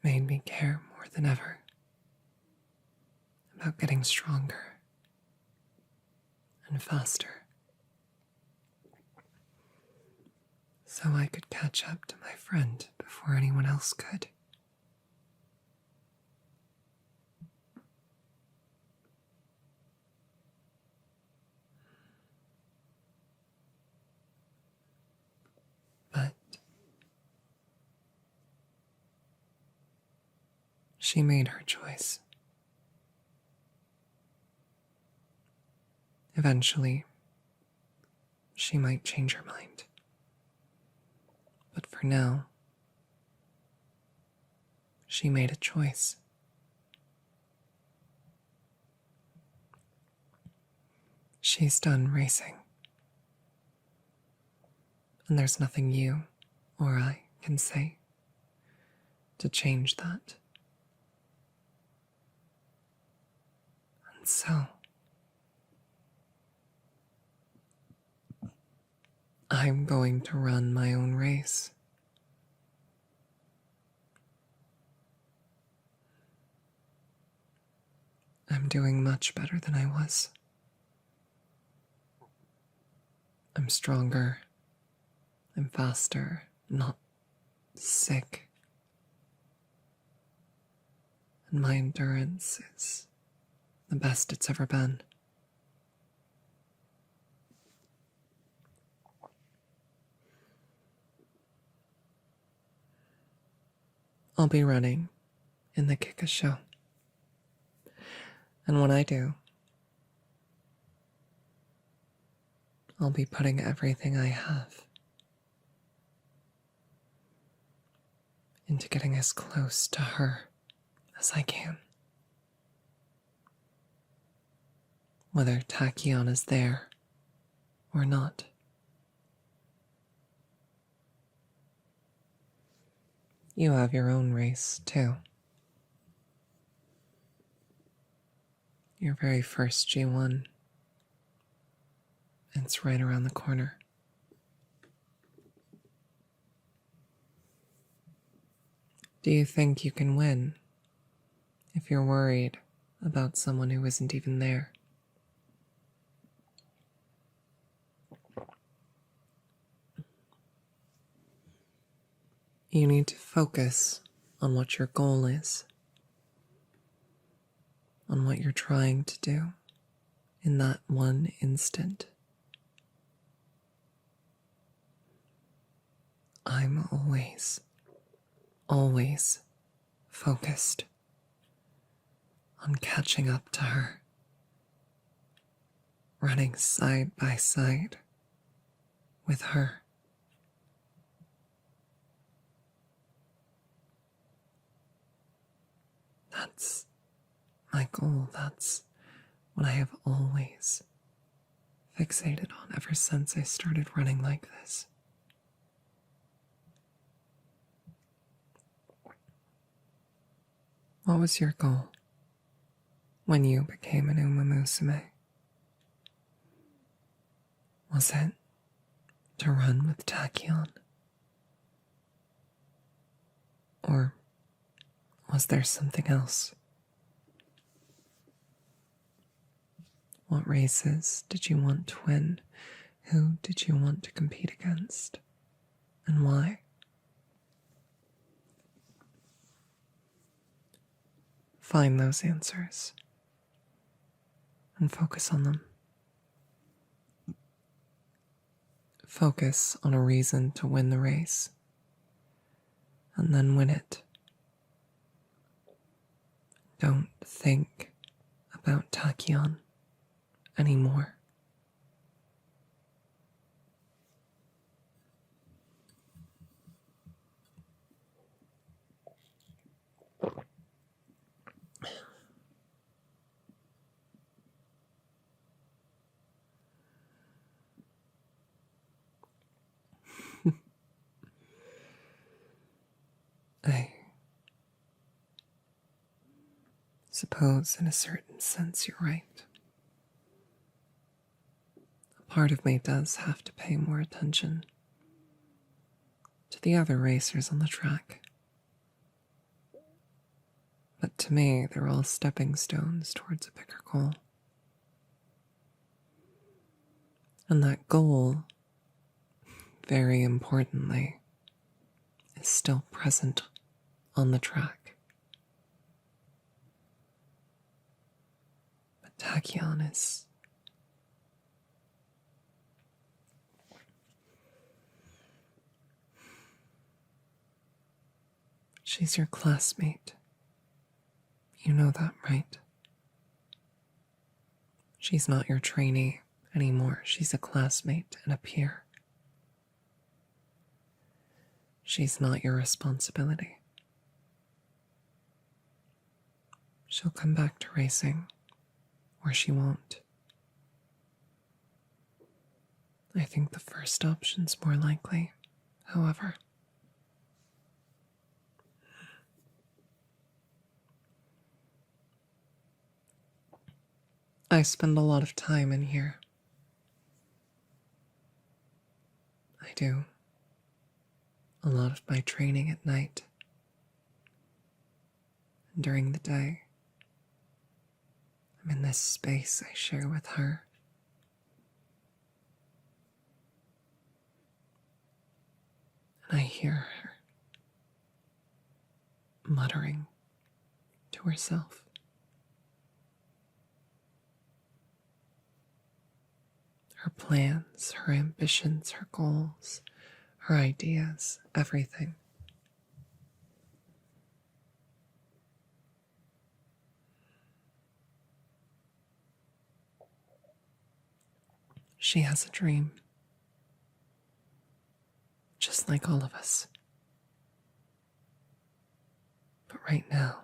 made me care more than ever about getting stronger and faster, so I could catch up to my friend before anyone else could. But she made her choice. Eventually, she might change her mind. But for now, she made a choice. She's done racing. And there's nothing you or I can say to change that. And so, I'm going to run my own race. I'm doing much better than I was. I'm stronger. I'm faster, not sick. And my endurance is the best it's ever been. I'll be running in the Kika show. And when I do, I'll be putting everything I have into getting as close to her as I can. Whether Tachyon is there or not. You have your own race, too. Your very first G1. It's right around the corner. Do you think you can win if you're worried about someone who isn't even there? You need to focus on what your goal is, on what you're trying to do in that one instant. I'm always focused on catching up to her, running side by side with her. That's my goal. That's what I have always fixated on ever since I started running like this. What was your goal when you became an umamusume? Was it to run with Tachyon? Or was there something else? What races did you want to win? Who did you want to compete against? And why? Find those answers and focus on them. Focus on a reason to win the race and then win it. Don't think about tachyon anymore. I suppose in a certain sense you're right. A part of me does have to pay more attention to the other racers on the track. But to me, they're all stepping stones towards a bigger goal. And that goal, very importantly, is still present on the track. But tachyon is... she's your classmate. You know that, right? She's not your trainee anymore. She's a classmate and a peer. She's not your responsibility. She'll come back to racing, or she won't. I think the first option's more likely, however. I spend a lot of time in here. I do. A lot of my training at night. And during the day, I'm in this space I share with her. And I hear her muttering to herself. Her plans, her ambitions, her goals, her ideas, everything. She has a dream, just like all of us. But right now,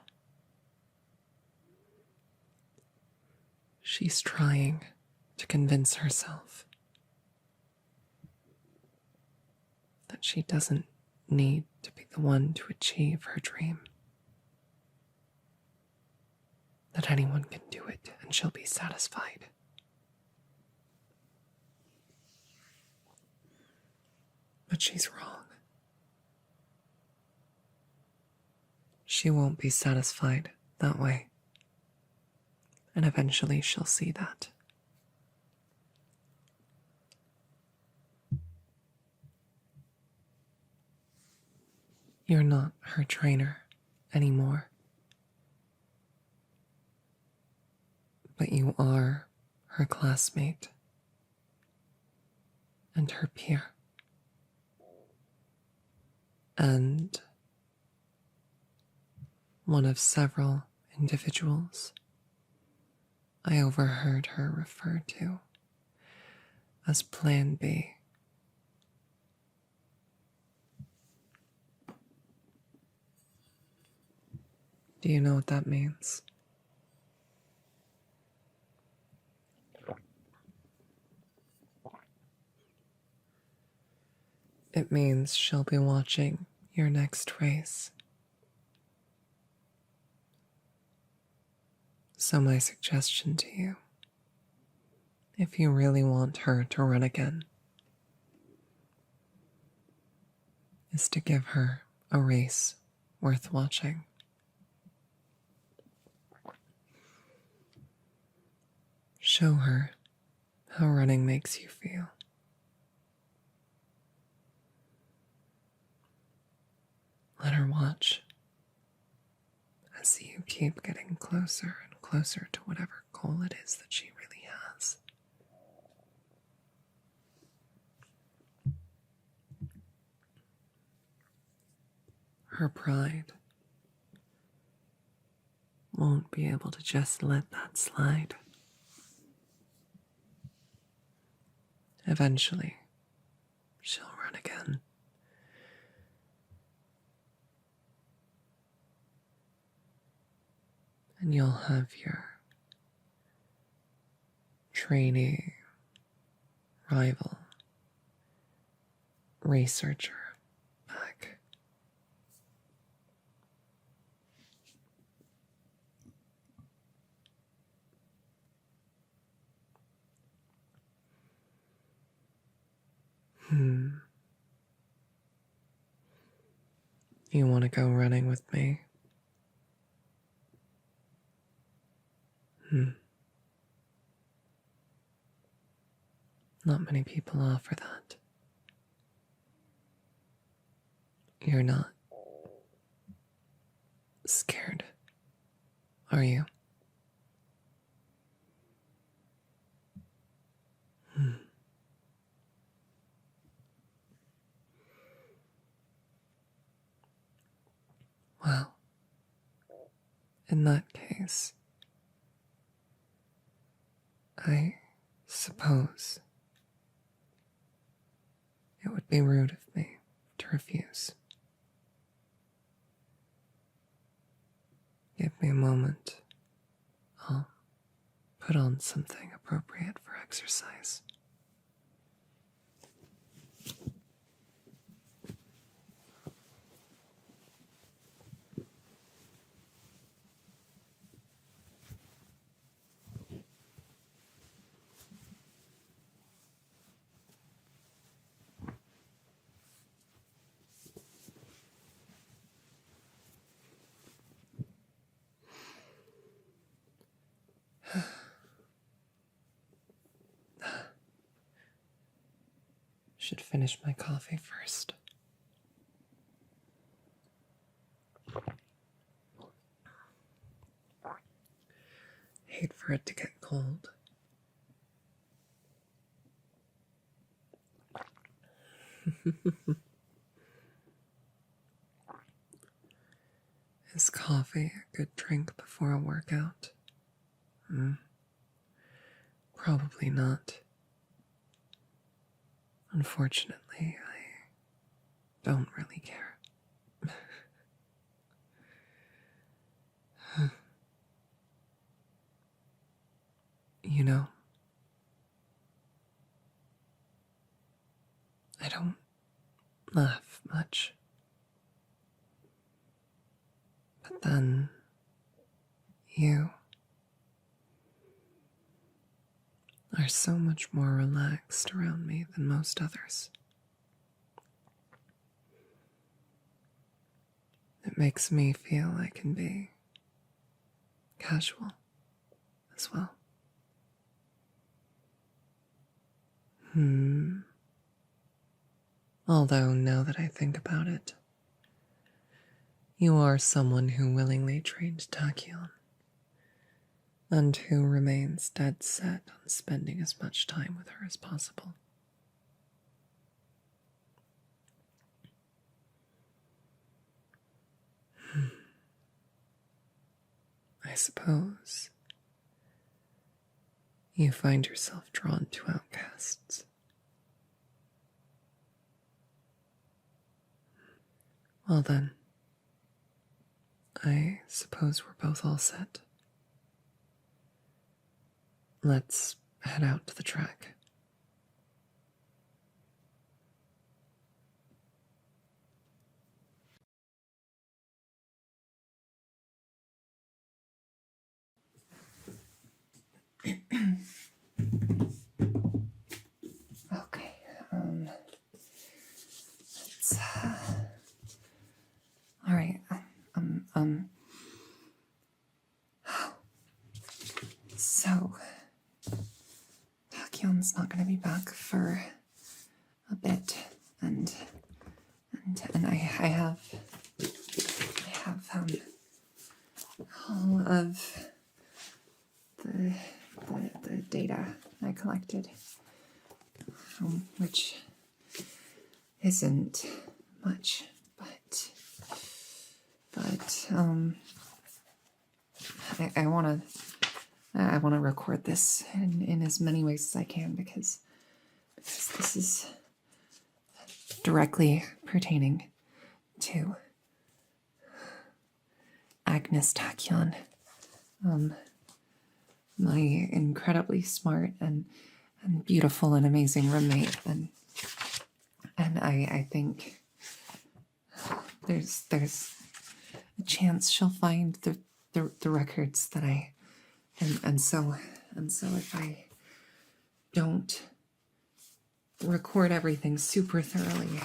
she's trying to convince herself that she doesn't need to be the one to achieve her dream. That anyone can do it and she'll be satisfied. But she's wrong. She won't be satisfied that way. And eventually she'll see that. You're not her trainer anymore. But you are her classmate and her peer. And one of several individuals I overheard her refer to as Plan B. Do you know what that means? It means she'll be watching your next race. So my suggestion to you, if you really want her to run again, is to give her a race worth watching. Show her how running makes you feel. Let her watch as you keep getting closer and closer to whatever goal it is that she really has. Her pride won't be able to just let that slide. Eventually, she'll run again. And you'll have your trainee, rival, researcher back. You want to go running with me? Not many people offer that. You're not scared, are you? Well, in that case, I suppose it would be rude of me to refuse. Give me a moment. I'll put on something appropriate for exercise. Should finish my coffee first. Hate for it to get cold. Is coffee a good drink before a workout? Probably not. Unfortunately, I don't really care. You know, I don't laugh much. But then, you are so much more relaxed around me than most others. It makes me feel I can be casual as well. Although, now that I think about it, you are someone who willingly trained tachyon, and who remains dead set on spending as much time with her as possible. I suppose you find yourself drawn to outcasts. Well then, I suppose we're both all set. Let's head out to the track. Okay, let's, all right, so, Takyon's not gonna be back for a bit, and I have all of the data I collected, which isn't much, but I want to record this in as many ways as I can because this is directly pertaining to Agnes Tachyon, my incredibly smart and beautiful and amazing roommate, and I think there's a chance she'll find the records that I and so if I don't record everything super thoroughly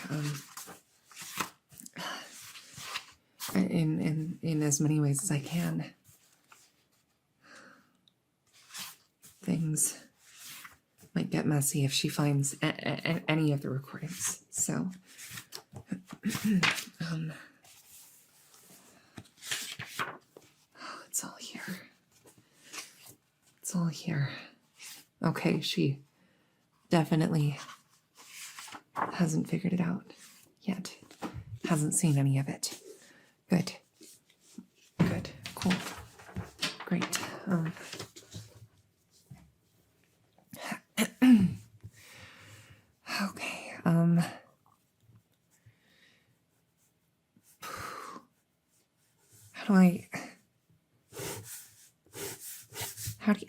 in as many ways as I can, things might get messy if she finds any of the recordings. So it's all here. It's all here. Okay, she definitely hasn't figured it out yet. Hasn't seen any of it. Good. Good. Cool. Great. Okay.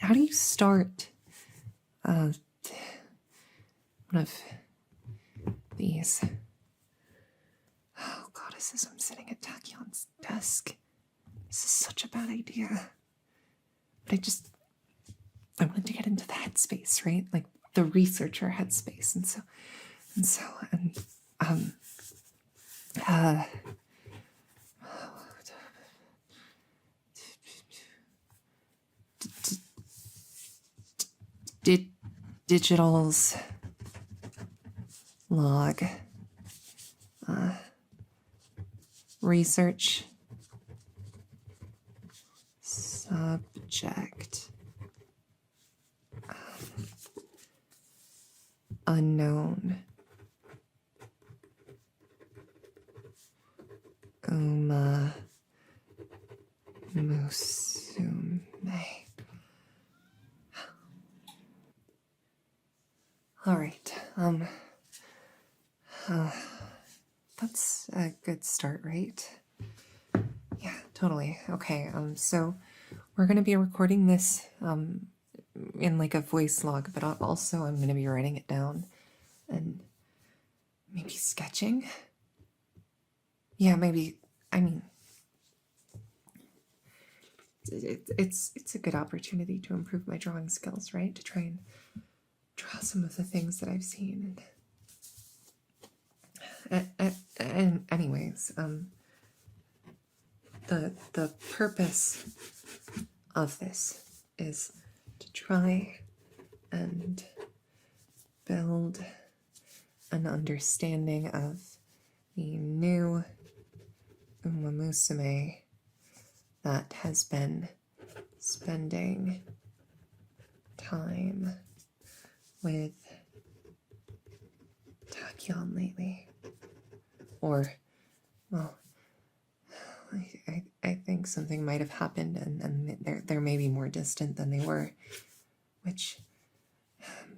How do you start one of these? Oh, goddesses, I'm sitting at Tachyon's desk. This is such a bad idea. But I wanted to get into the headspace, right? Like the researcher headspace. Digital's log, research subject, unknown, umamusume. All right. That's a good start, right? Yeah, totally. Okay. So we're going to be recording this in like a voice log, but also I'm going to be writing it down and maybe sketching. Yeah, maybe. I mean, it's a good opportunity to improve my drawing skills, right? To try and draw some of the things that I've seen. And anyways, the purpose of this is to try and build an understanding of the new umamusume that has been spending time with Tachyon lately. Or, well, I think something might have happened and they're maybe more distant than they were, which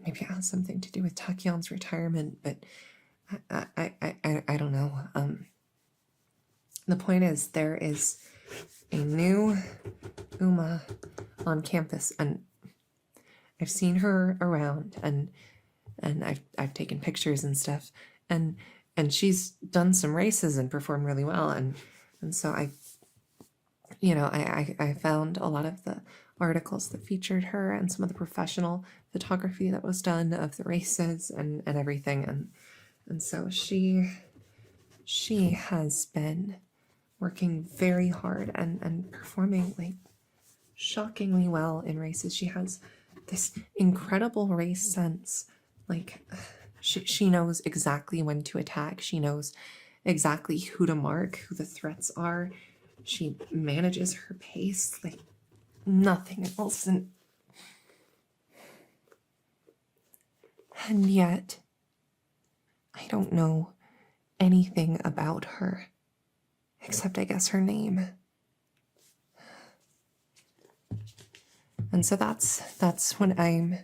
maybe has something to do with Tachyon's retirement, but I don't know. The point is, there is a new Uma on campus, and I've seen her around, and I've taken pictures and stuff, and she's done some races and performed really well, and so I found a lot of the articles that featured her and some of the professional photography that was done of the races and everything, and so she has been working very hard and performing like shockingly well in races. She has this incredible race sense. Like she knows exactly when to attack. She knows exactly who to mark, who the threats are. She manages her pace like nothing else. And yet, I don't know anything about her, except I guess her name. And so that's what I'm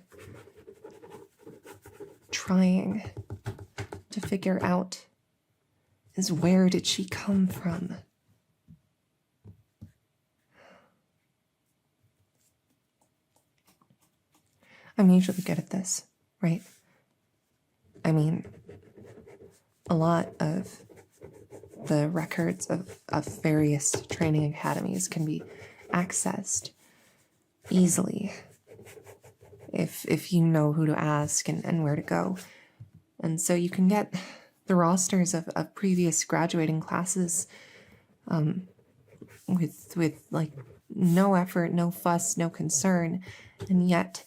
trying to figure out, is where did she come from? I'm usually good at this, right? I mean, a lot of the records of various training academies can be accessed easily if you know who to ask and where to go. And so you can get the rosters of previous graduating classes with like no effort, no fuss, no concern. And yet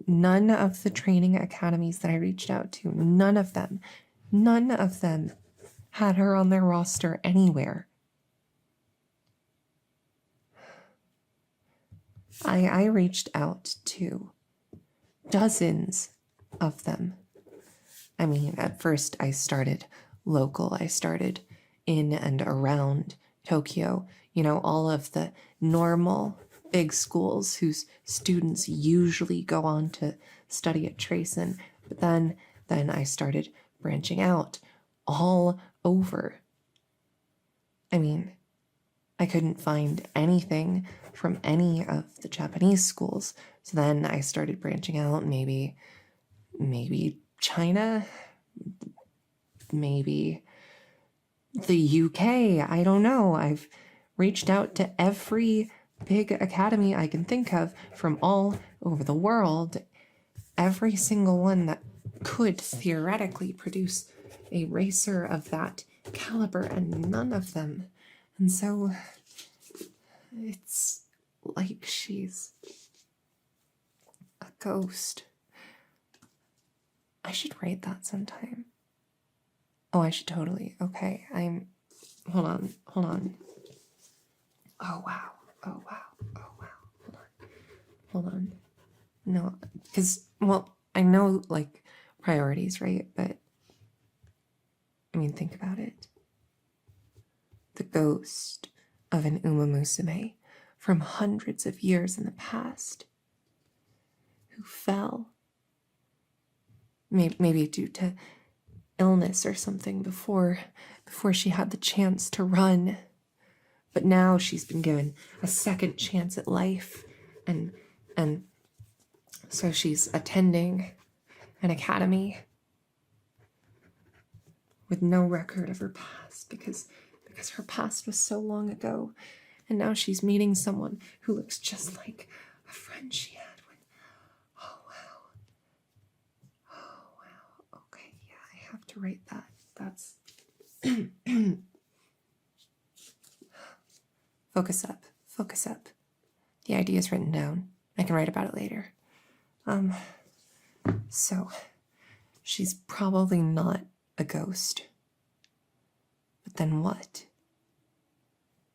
none of the training academies that I reached out to, none of them had her on their roster anywhere. I reached out to dozens of them. I mean, at first I started local. I started in and around Tokyo, you know, all of the normal big schools whose students usually go on to study at Trayson. But then I started branching out all over. I mean, I couldn't find anything from any of the Japanese schools. So then I started branching out, maybe China, maybe the UK. I don't know. I've reached out to every big academy I can think of from all over the world. Every single one that could theoretically produce a racer of that caliber, and none of them. And so it's like she's a ghost. I should write that sometime. Oh, I should totally. Okay, hold on. Oh, wow. Hold on. No, because, well, I know, like, priorities, right? But, I mean, think about it. The ghost of an umamusume from hundreds of years in the past who fell, maybe due to illness or something before she had the chance to run. But now she's been given a second chance at life, and so she's attending an academy with no record of her past because her past was so long ago. And now she's meeting someone who looks just like a friend she had when... Oh, wow. Okay, yeah, I have to write that. That's... Focus up. The idea is written down. I can write about it later. So, she's probably not a ghost. But then what?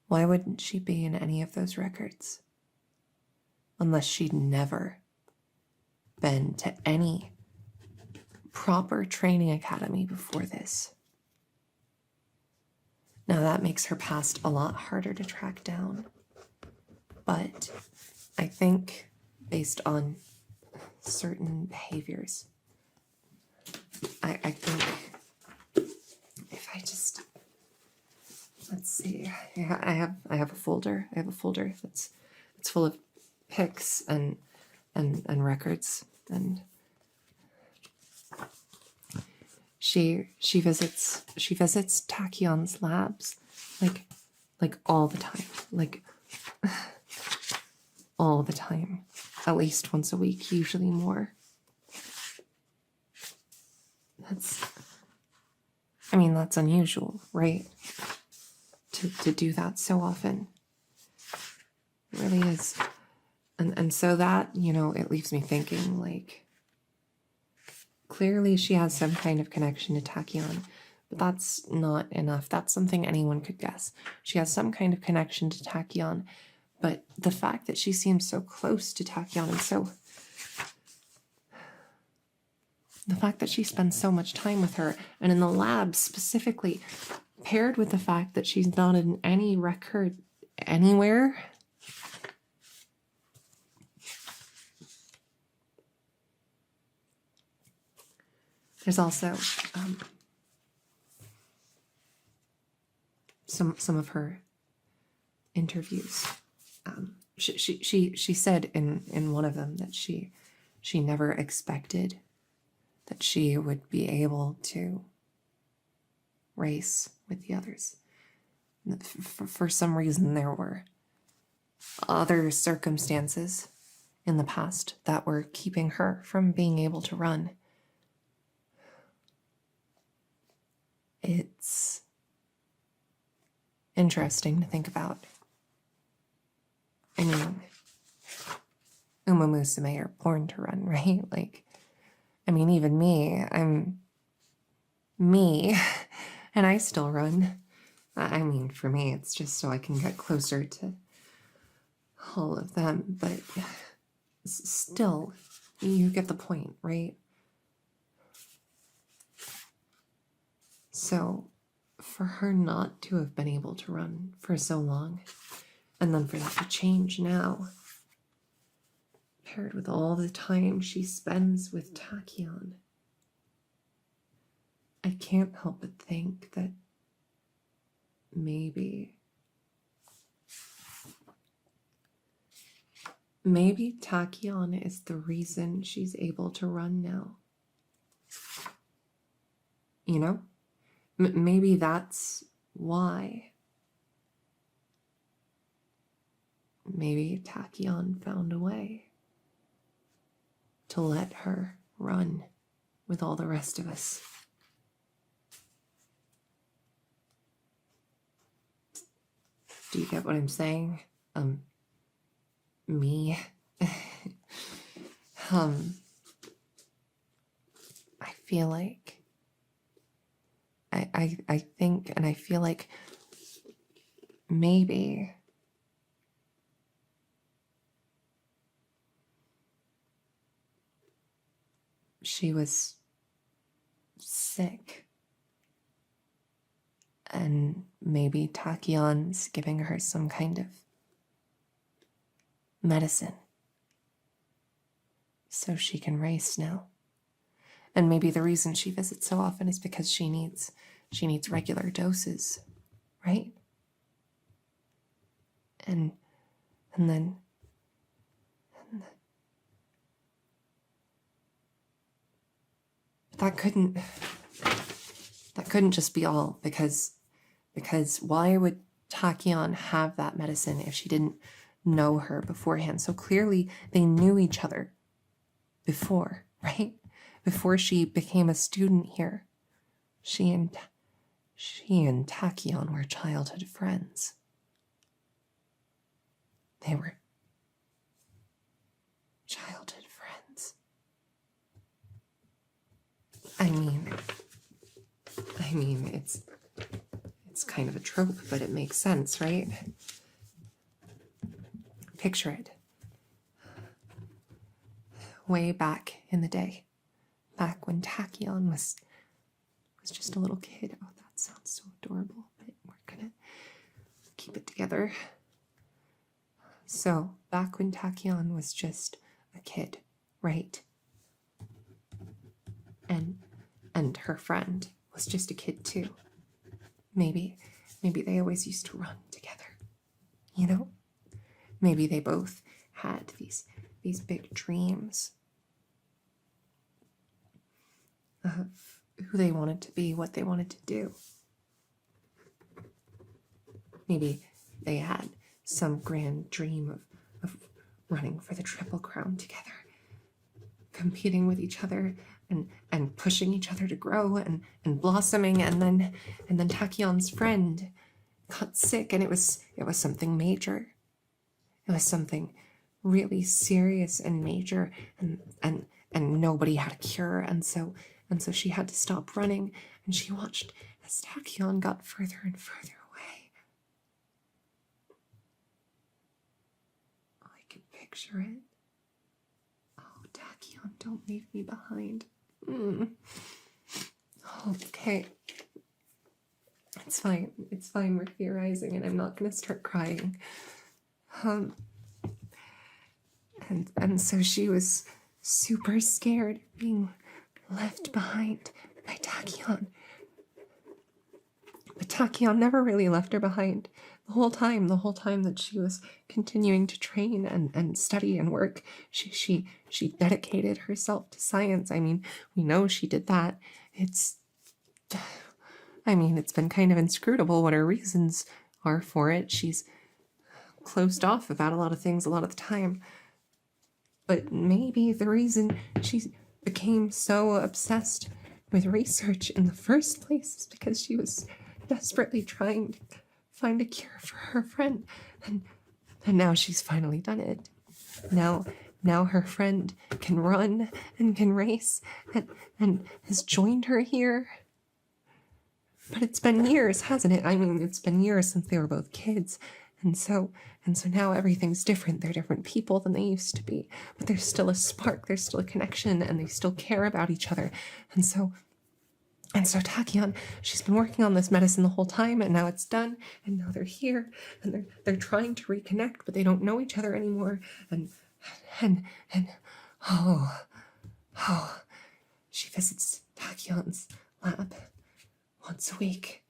Why wouldn't she be in any of those records? Unless she'd never been to any proper training academy before this. Now that makes her past a lot harder to track down. But I think based on certain behaviors, I think if I just... Let's see. I have a folder. That's full of pics and records, and she visits Takyon's labs like all the time, all the time, at least once a week, usually more. That's unusual, right? To do that so often. It really is. And so that, you know, it leaves me thinking, like, clearly she has some kind of connection to Tachyon, but that's not enough. That's something anyone could guess. She has some kind of connection to Tachyon, but the fact that she seems so close to Tachyon, and the fact that she spends so much time with her, and in the lab specifically, paired with the fact that she's not in any record anywhere, There's also some of her interviews. She said in one of them that she never expected that she would be able to race with the others. For some reason, there were other circumstances in the past that were keeping her from being able to run. It's interesting to think about. I mean, umamusume are born to run, right? Like, I mean, even me, I'm me, and I still run. I mean, for me, it's just so I can get closer to all of them, but still, you get the point, right? So, for her not to have been able to run for so long, and then for that to change now, paired with all the time she spends with Tachyon, I can't help but think that maybe Tachyon is the reason she's able to run now. You know? Maybe that's why. Maybe Tachyon found a way to let her run with all the rest of us. Do you get what I'm saying? Me. I feel like I think and I feel like maybe she was sick. And maybe Tachyon's giving her some kind of medicine so she can race now. And maybe the reason she visits so often is because she needs regular doses, right? And then that couldn't just be all because why would Tachyon have that medicine if she didn't know her beforehand? So clearly they knew each other before, right? Before she became a student here. She and Tachyon were childhood friends. They were childhood friends. I mean, it's kind of a trope, but it makes sense, right? Picture it. Way back in the day, back when Tachyon was just a little kid. Oh, that sounds so adorable, but we're gonna keep it together. So, back when Tachyon was just a kid, right? And her friend was just a kid too. Maybe they always used to run together, you know? Maybe they both had these big dreams of who they wanted to be, what they wanted to do. Maybe they had some grand dream of running for the Triple Crown together, competing with each other and pushing each other to grow and blossoming, and then Tachyon's friend got sick, and it was something major. It was something really serious and major, and nobody had a cure, and so she had to stop running, and she watched as Tachyon got further and further away. Oh, I can picture it. Oh, Tachyon, don't leave me behind. Okay. It's fine. It's fine. We're theorizing, and I'm not going to start crying. And so she was super scared, being left behind by Tachyon. But Tachyon never really left her behind. The whole time that she was continuing to train and study and work, she dedicated herself to science. I mean, we know she did that. It's been kind of inscrutable what her reasons are for it. She's closed off about a lot of things a lot of the time. But maybe the reason she became so obsessed with research in the first place is because she was desperately trying to find a cure for her friend. And now she's finally done it. Now her friend can run and can race and has joined her here. But it's been years, hasn't it? I mean, it's been years since they were both kids. And so now everything's different. They're different people than they used to be. But there's still a spark, there's still a connection, and they still care about each other. And so Tachyon, she's been working on this medicine the whole time, and now it's done, and now they're here, and they're trying to reconnect, but they don't know each other anymore. And she visits Tachyon's lab once a week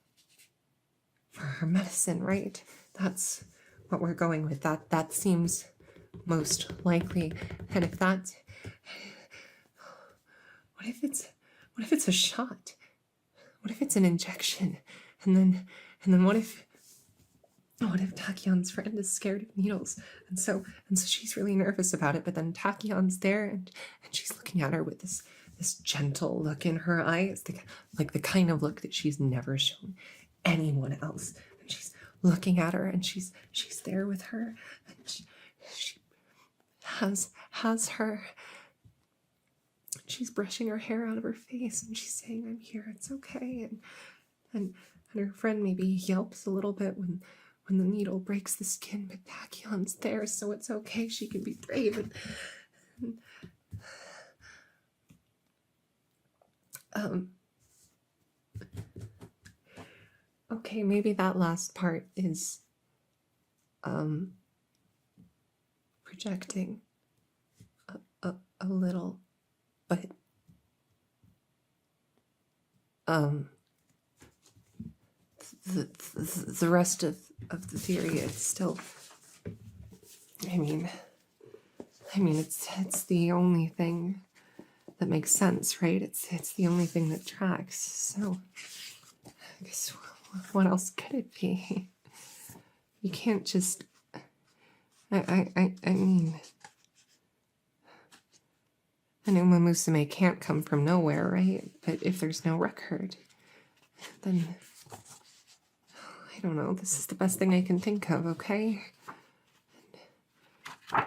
for her medicine, right? That's what we're going with. That seems most likely. And if that's, what if it's a shot? What if it's an injection? And then what if Tachyon's friend is scared of needles? And so she's really nervous about it, but then Tachyon's there and she's looking at her with this gentle look in her eyes, like the kind of look that she's never shown anyone else. And she's looking at her and she's there with her, and she has her. She's brushing her hair out of her face and she's saying, "I'm here, it's okay." And her friend maybe yelps a little bit when the needle breaks the skin, but Tachyon's there, so it's okay. She can be brave. Okay, maybe that last part is projecting a little, but the rest of the theory, it's still, I mean it's the only thing that makes sense, right? It's the only thing that tracks. So I guess what else could it be? You can't just, I mean, an umamusume can't come from nowhere, right? But if there's no record, then I don't know. This is the best thing I can think of, okay?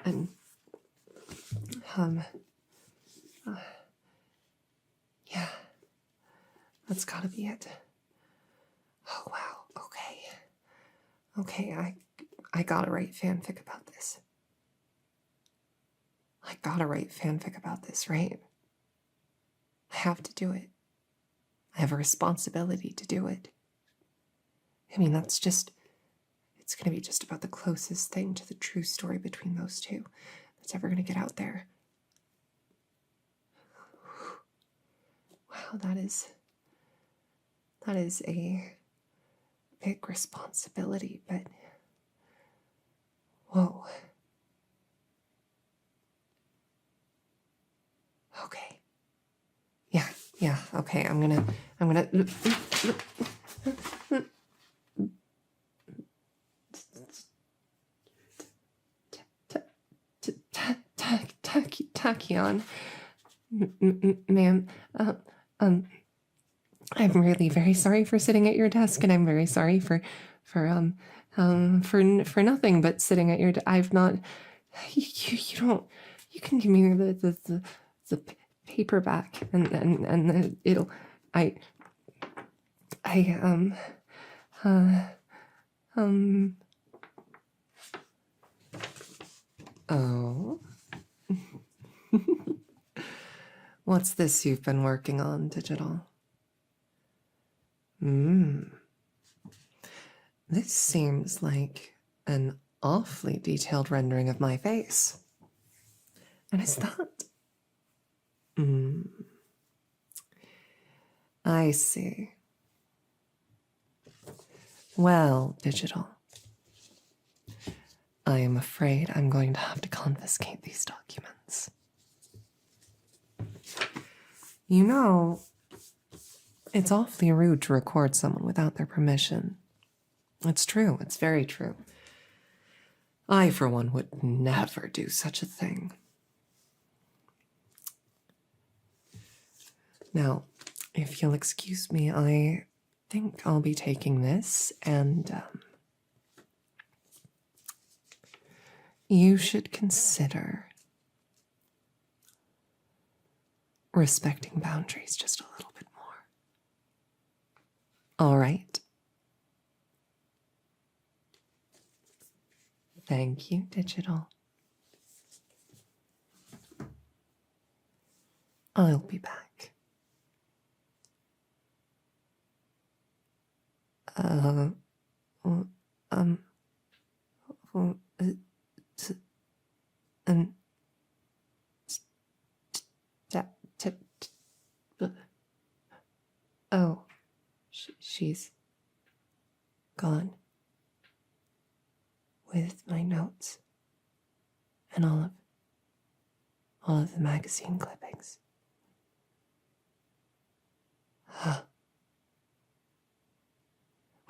And yeah, that's gotta be it. Oh wow, okay, I gotta write fanfic about this. I gotta write fanfic about this, right? I have to do it. I have a responsibility to do it. I mean, it's gonna be just about the closest thing to the true story between those two that's ever gonna get out there. Wow, that is a big responsibility, but whoa. Okay. Yeah, okay, I'm gonna Tachyon, ma'am, I'm really very sorry for sitting at your desk, and I'm very sorry for nothing but sitting at your I've not, you can give me the paperback and it'll, oh. What's this you've been working on, Digital? This seems like an awfully detailed rendering of my face. And is that... I see. Well, Digital, I am afraid I'm going to have to confiscate these documents. You know, it's awfully rude to record someone without their permission. It's true, it's very true. I, for one, would never do such a thing. Now, if you'll excuse me, I think I'll be taking this, and you should consider respecting boundaries just a little bit more. All right? Thank you, Digital. I'll be back. Oh, she's gone with my notes and all of the magazine clippings.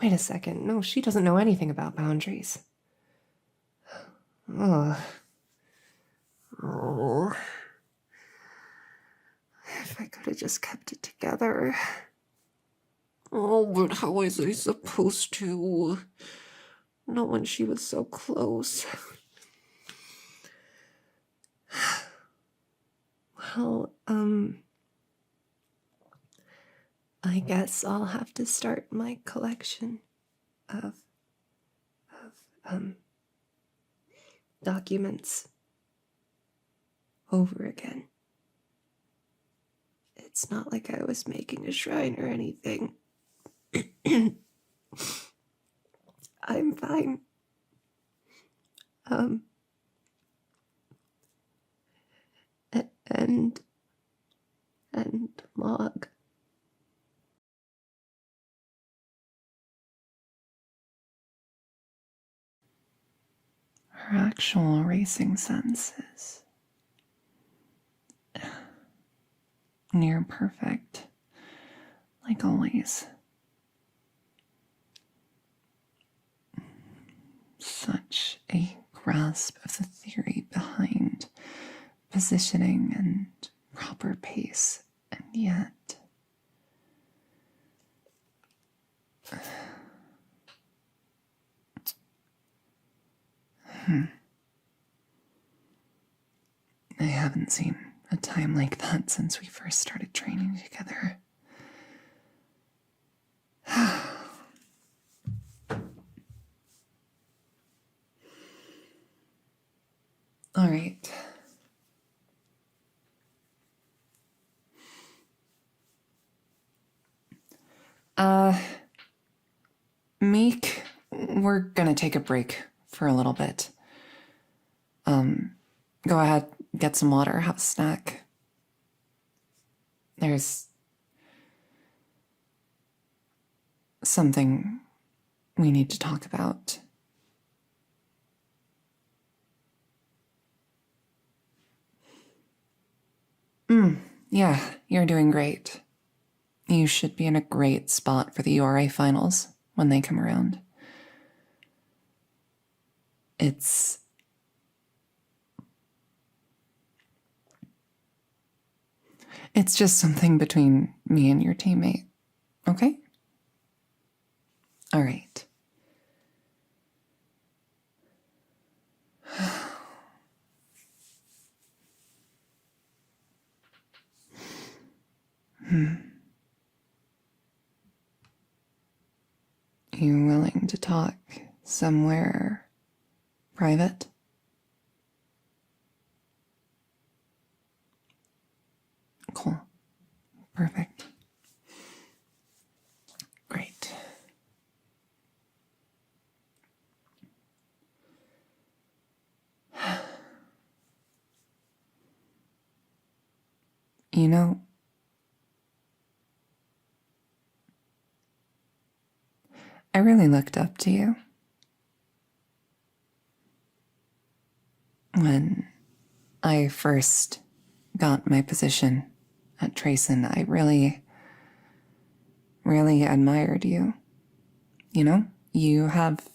Wait a second. No, she doesn't know anything about boundaries. Oh. If I could have just kept it together. Oh, but how was I supposed to? Not when she was so close. Well, I guess I'll have to start my collection of documents over again. It's not like I was making a shrine or anything. I'm fine. And log. Her actual erasing senses. Near perfect, like always. Such a grasp of the theory behind positioning and proper pace, and yet I haven't seen a time like that since we first started training together. All right. Meek, we're gonna take a break for a little bit. Go ahead, get some water, have a snack. There's something we need to talk about. Yeah, you're doing great. You should be in a great spot for the URA finals when they come around. It's just something between me and your teammate, okay? All right. You willing to talk somewhere private? Cool. Perfect. Great. You know, I really looked up to you. When I first got my position at Trayson, I really admired you. You know, you have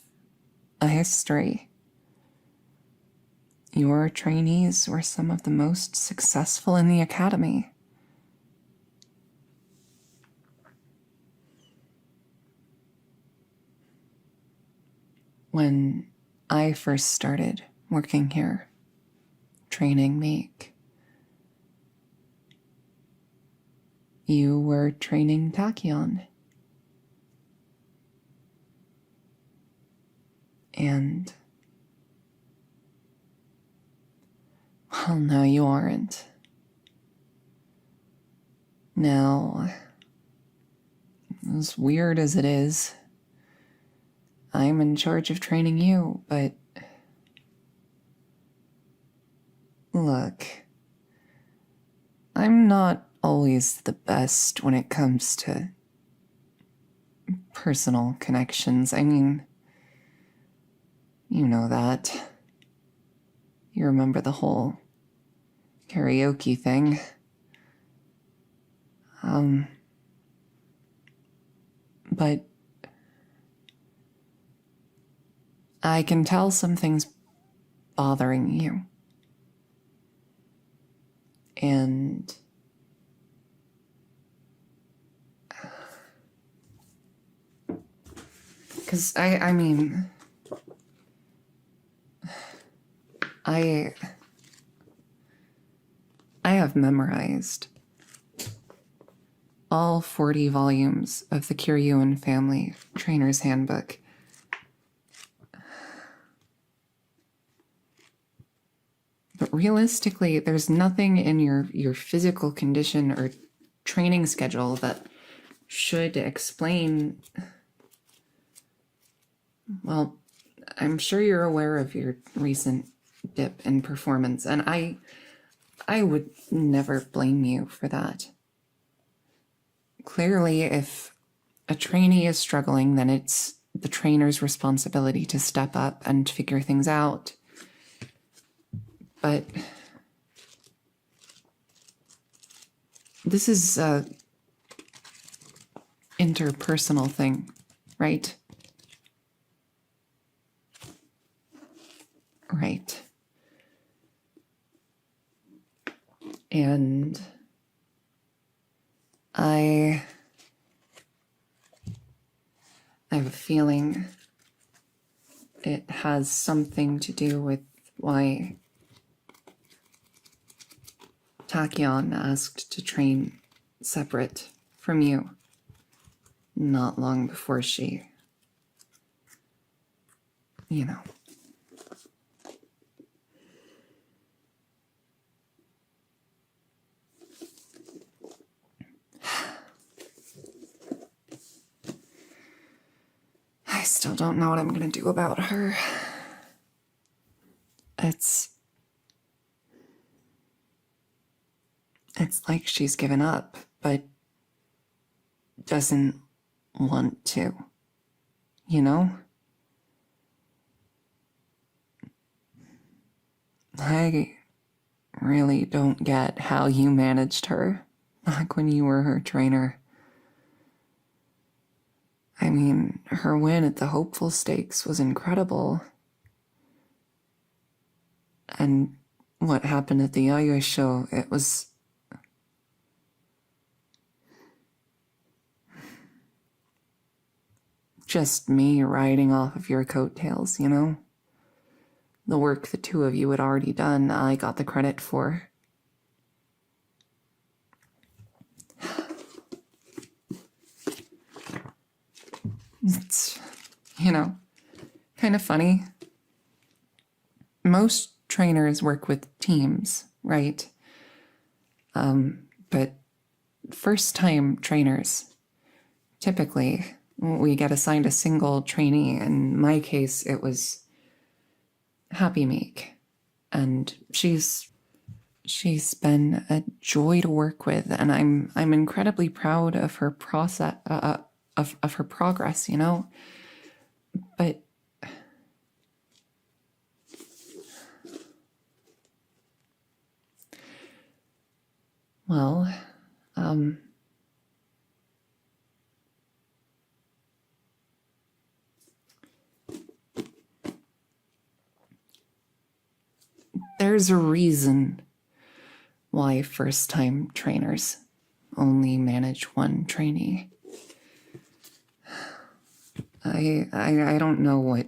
a history. Your trainees were some of the most successful in the academy. When I first started working here, training Meek, you were training Tachyon. And, well, now you aren't. Now, as weird as it is, I'm in charge of training you, but look, I'm not always the best when it comes to personal connections. I mean, you know that. You remember the whole karaoke thing. But I can tell something's bothering you. And because I mean, I have memorized all 40 volumes of the Kiryuin family trainer's handbook. But realistically, there's nothing in your physical condition or training schedule that should explain. Well, I'm sure you're aware of your recent dip in performance, and I would never blame you for that. Clearly, if a trainee is struggling, then it's the trainer's responsibility to step up and figure things out. But this is a interpersonal thing, right? Right. And I have a feeling it has something to do with why Tachyon asked to train separate from you not long before she, you know. I still don't know what I'm gonna do about her. It's like she's given up, but doesn't want to, you know? I really don't get how you managed her back when you were her trainer. I mean, her win at the Hopeful Stakes was incredible. And what happened at the Yayo show, it was just me riding off of your coattails, you know? The work the two of you had already done, I got the credit for. It's, you know, kind of funny. Most trainers work with teams, right? But first-time trainers, typically, we get assigned a single trainee. In my case, it was Happy Meek, and she's been a joy to work with, and I'm incredibly proud of her process, of her progress. You know, But well, there's a reason why first-time trainers only manage one trainee. I don't know what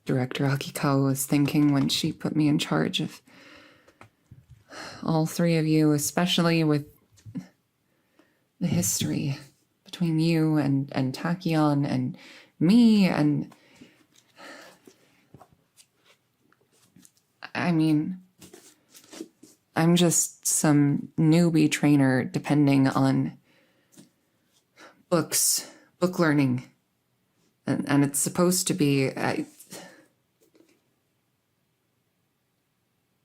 Director Akikawa was thinking when she put me in charge of all three of you, especially with the history between you and Tachyon and me, and I mean, I'm just some newbie trainer depending on books, book learning, and it's supposed to be,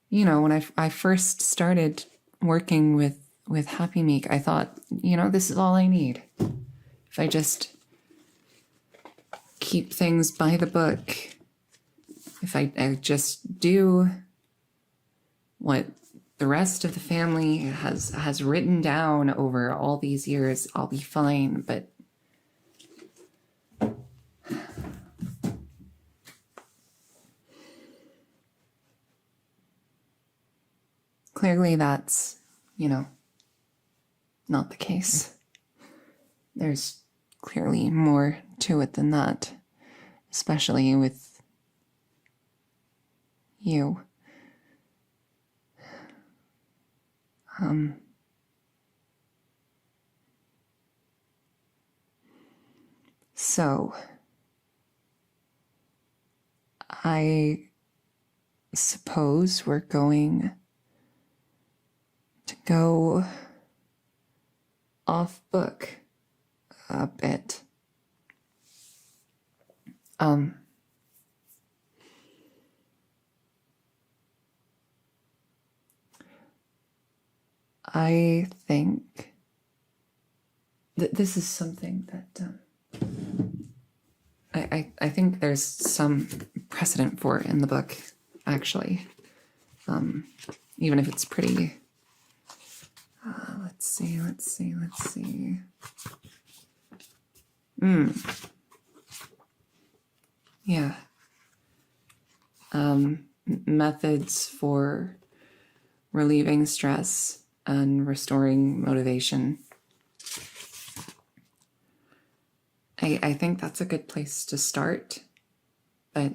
you know, when I first started working with Happy Meek, I thought, you know, this is all I need. If I just keep things by the book, if I just do what the rest of the family has written down over all these years, I'll be fine. But clearly that's, you know, not the case. There's clearly more to it than that, especially with you. So, I suppose we're going to go off book a bit. I think that this is something that I think there's some precedent for in the book, actually. Even if it's pretty... let's see. Yeah. Methods for relieving stress and restoring motivation. I think that's a good place to start, but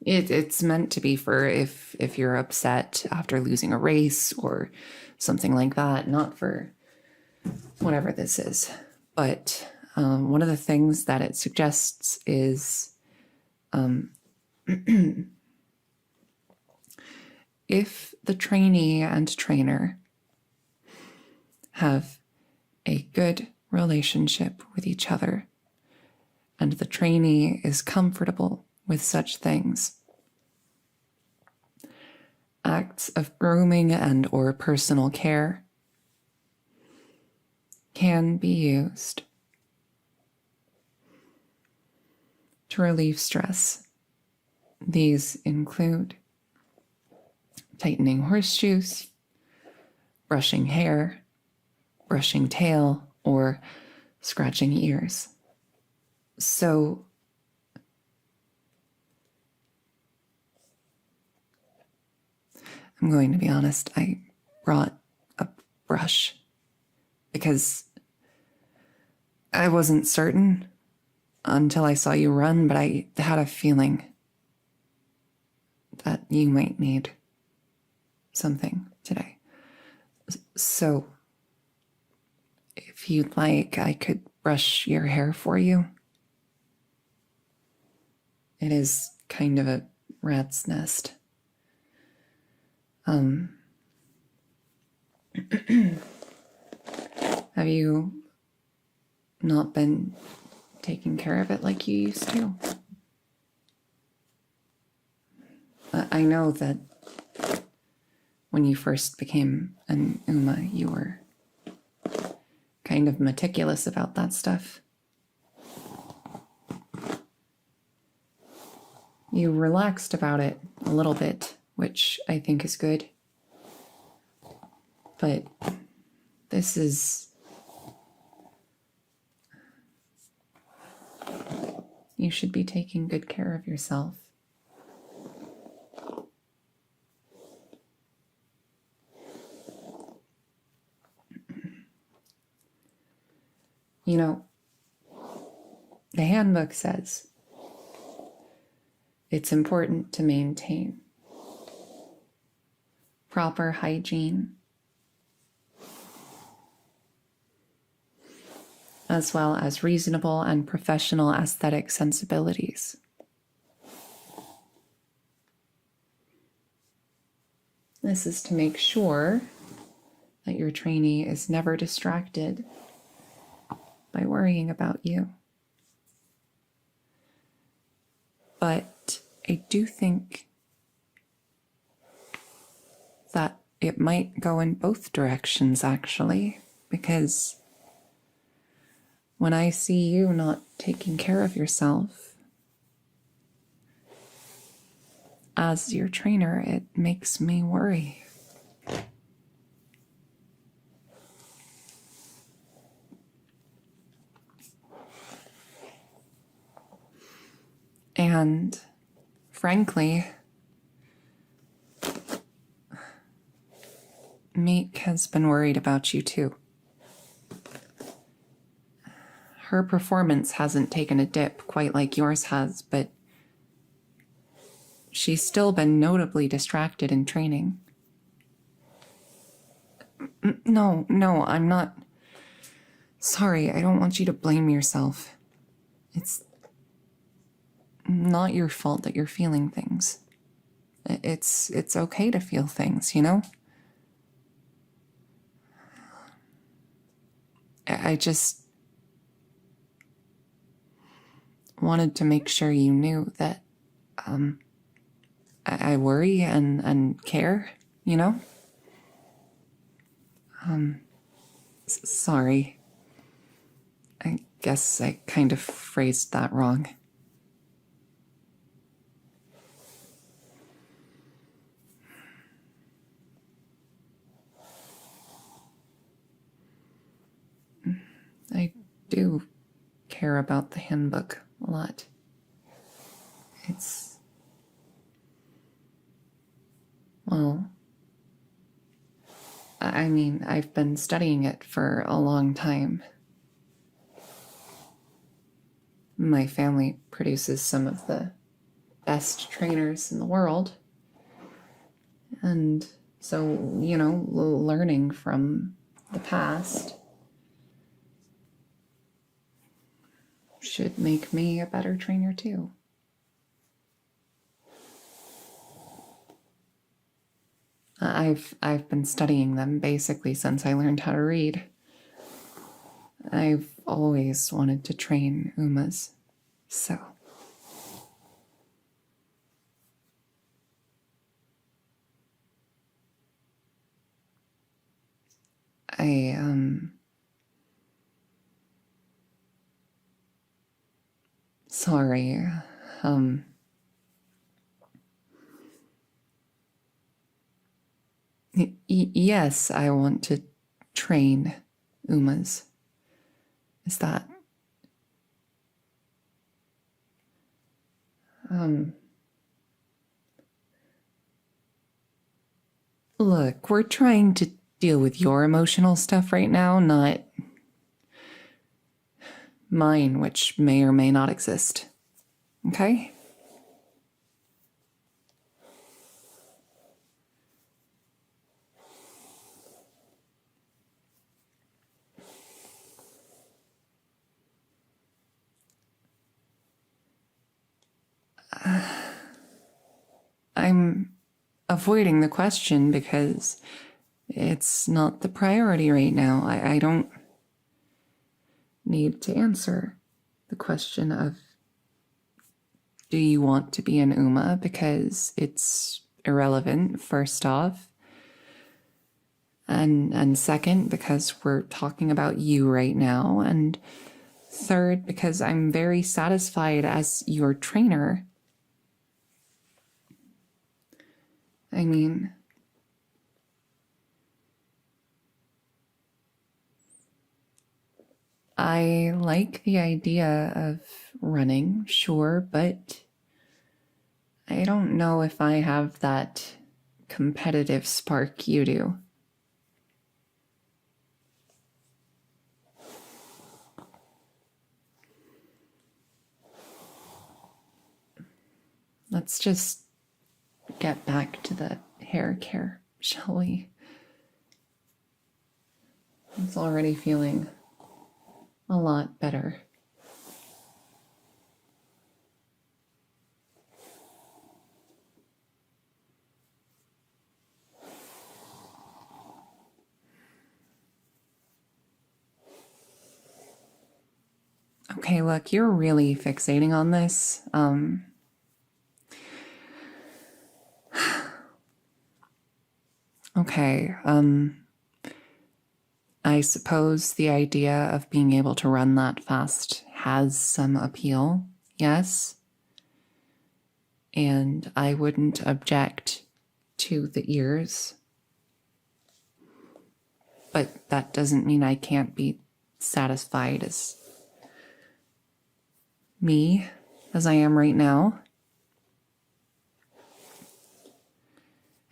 it's meant to be for if you're upset after losing a race or something like that, not for whatever this is. But one of the things that it suggests is if the trainee and trainer have a good relationship with each other, and the trainee is comfortable with such things, acts of grooming and or personal care can be used to relieve stress. These include tightening horseshoes, brushing hair, brushing tail, or scratching ears. So I'm going to be honest, I brought a brush because I wasn't certain until I saw you run, but I had a feeling that you might need something today. So if you'd like, I could brush your hair for you. It is kind of a rat's nest. Have you not been taking care of it like you used to? I know that when you first became an Uma, you were kind of meticulous about that stuff. you relaxed about it a little bit, which I think is good. But this is... You should be taking good care of yourself. You know, the handbook says it's important to maintain proper hygiene as well as reasonable and professional aesthetic sensibilities. This is to make sure that your trainee is never distracted by worrying about you. But I do think that it might go in both directions, actually, because when I see you not taking care of yourself as your trainer, it makes me worry. And frankly, Meek has been worried about you too. Her performance hasn't taken a dip quite like yours has, but she's still been notably distracted in training. No, I'm not. Sorry, I don't want you to blame yourself. It's not your fault that you're feeling things. It's okay to feel things, you know? I just wanted to make sure you knew that I worry and care, you know? Sorry. I guess I kind of phrased that wrong. I do care about the handbook a lot. It's... well, I mean, I've been studying it for a long time. My family produces some of the best trainers in the world. And so, you know, learning from the past should make me a better trainer too. I've been studying them basically since I learned how to read. I've always wanted to train umas, so... Sorry, yes, I want to train umas. Is that... Look, we're trying to deal with your emotional stuff right now, not mine, which may or may not exist. Okay? I'm avoiding the question because it's not the priority right now. I don't need to answer the question of do you want to be an Uma, because it's irrelevant, first off. And second, because we're talking about you right now. And third, because I'm very satisfied as your trainer I mean, I like the idea of running, sure, but I don't know if I have that competitive spark you do. Let's just get back to the hair care, shall we? It's already feeling a lot better. Okay, look, you're really fixating on this. Okay, I suppose the idea of being able to run that fast has some appeal, yes. And I wouldn't object to the ears. But that doesn't mean I can't be satisfied as me as I am right now.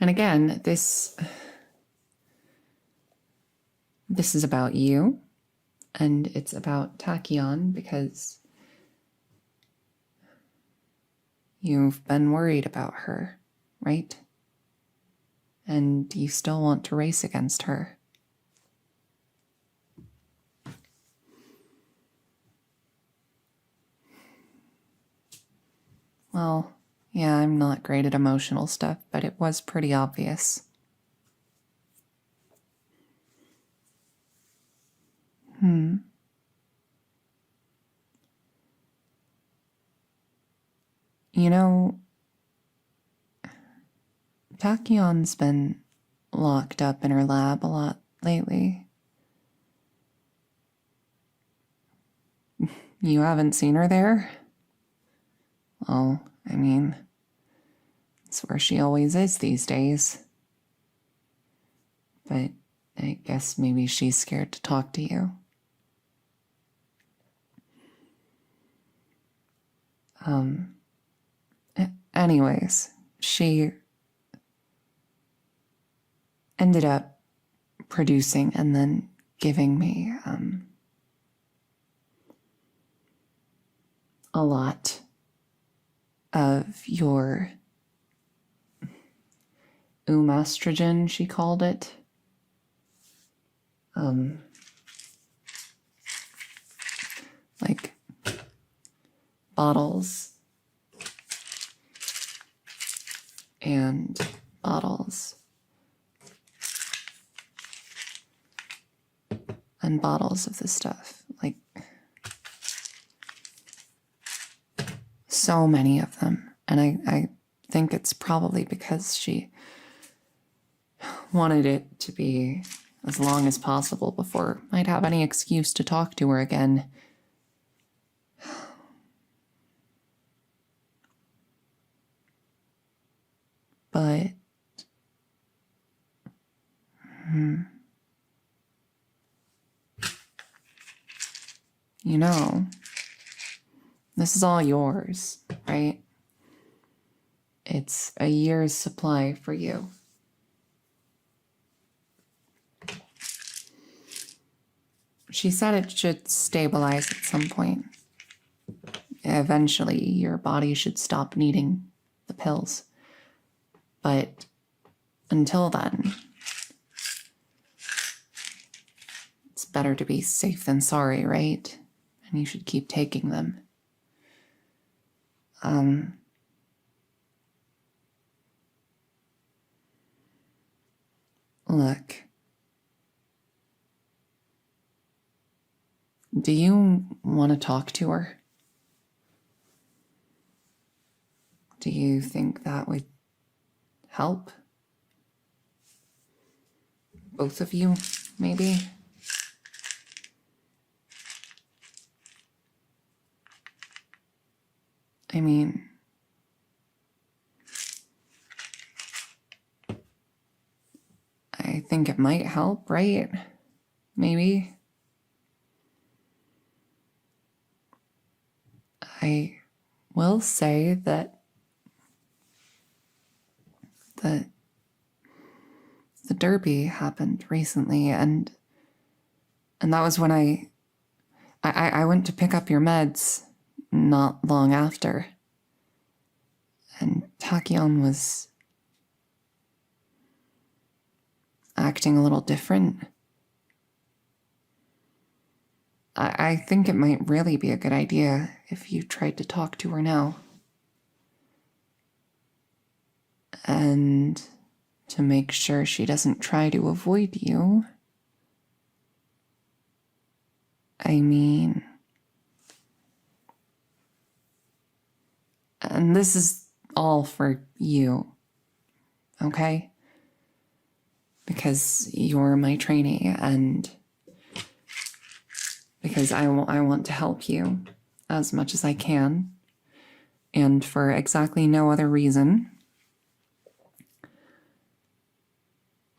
And again, this is about you, and it's about Tachyon because you've been worried about her, right? And you still want to race against her. Well, yeah, I'm not great at emotional stuff, but it was pretty obvious. You know, Tachyon's been locked up in her lab a lot lately. You haven't seen her there? Well, I mean, it's where she always is these days. But I guess maybe she's scared to talk to you. Anyways, she ended up producing and then giving me a lot of your umastrogen, she called it. Like bottles and bottles and bottles of this stuff. Like so many of them. And I think it's probably because she wanted it to be as long as possible before I'd have any excuse to talk to her again. But you know, this is all yours, right? It's a year's supply for you. She said it should stabilize at some point. Eventually, your body should stop needing the pills. But until then, it's better to be safe than sorry, right? And you should keep taking them. Look. Do you want to talk to her? Do you think that would help? Both of you, maybe? I mean, think it might help, right? Maybe. I will say that the derby happened recently, and that was when I went to pick up your meds not long after. And Tachyon was acting a little different. I think it might really be a good idea if you tried to talk to her now. And to make sure she doesn't try to avoid you. I mean... And this is all for you, okay? Because you're my trainee, and because I want to help you as much as I can, and for exactly no other reason.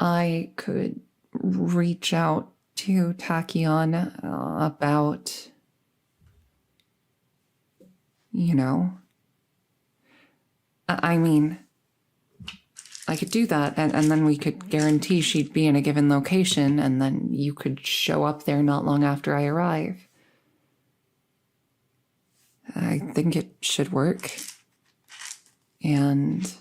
I could reach out to Tachyon about, you know, I mean, I could do that, and then we could guarantee she'd be in a given location, and then you could show up there not long after I arrive. I think it should work. And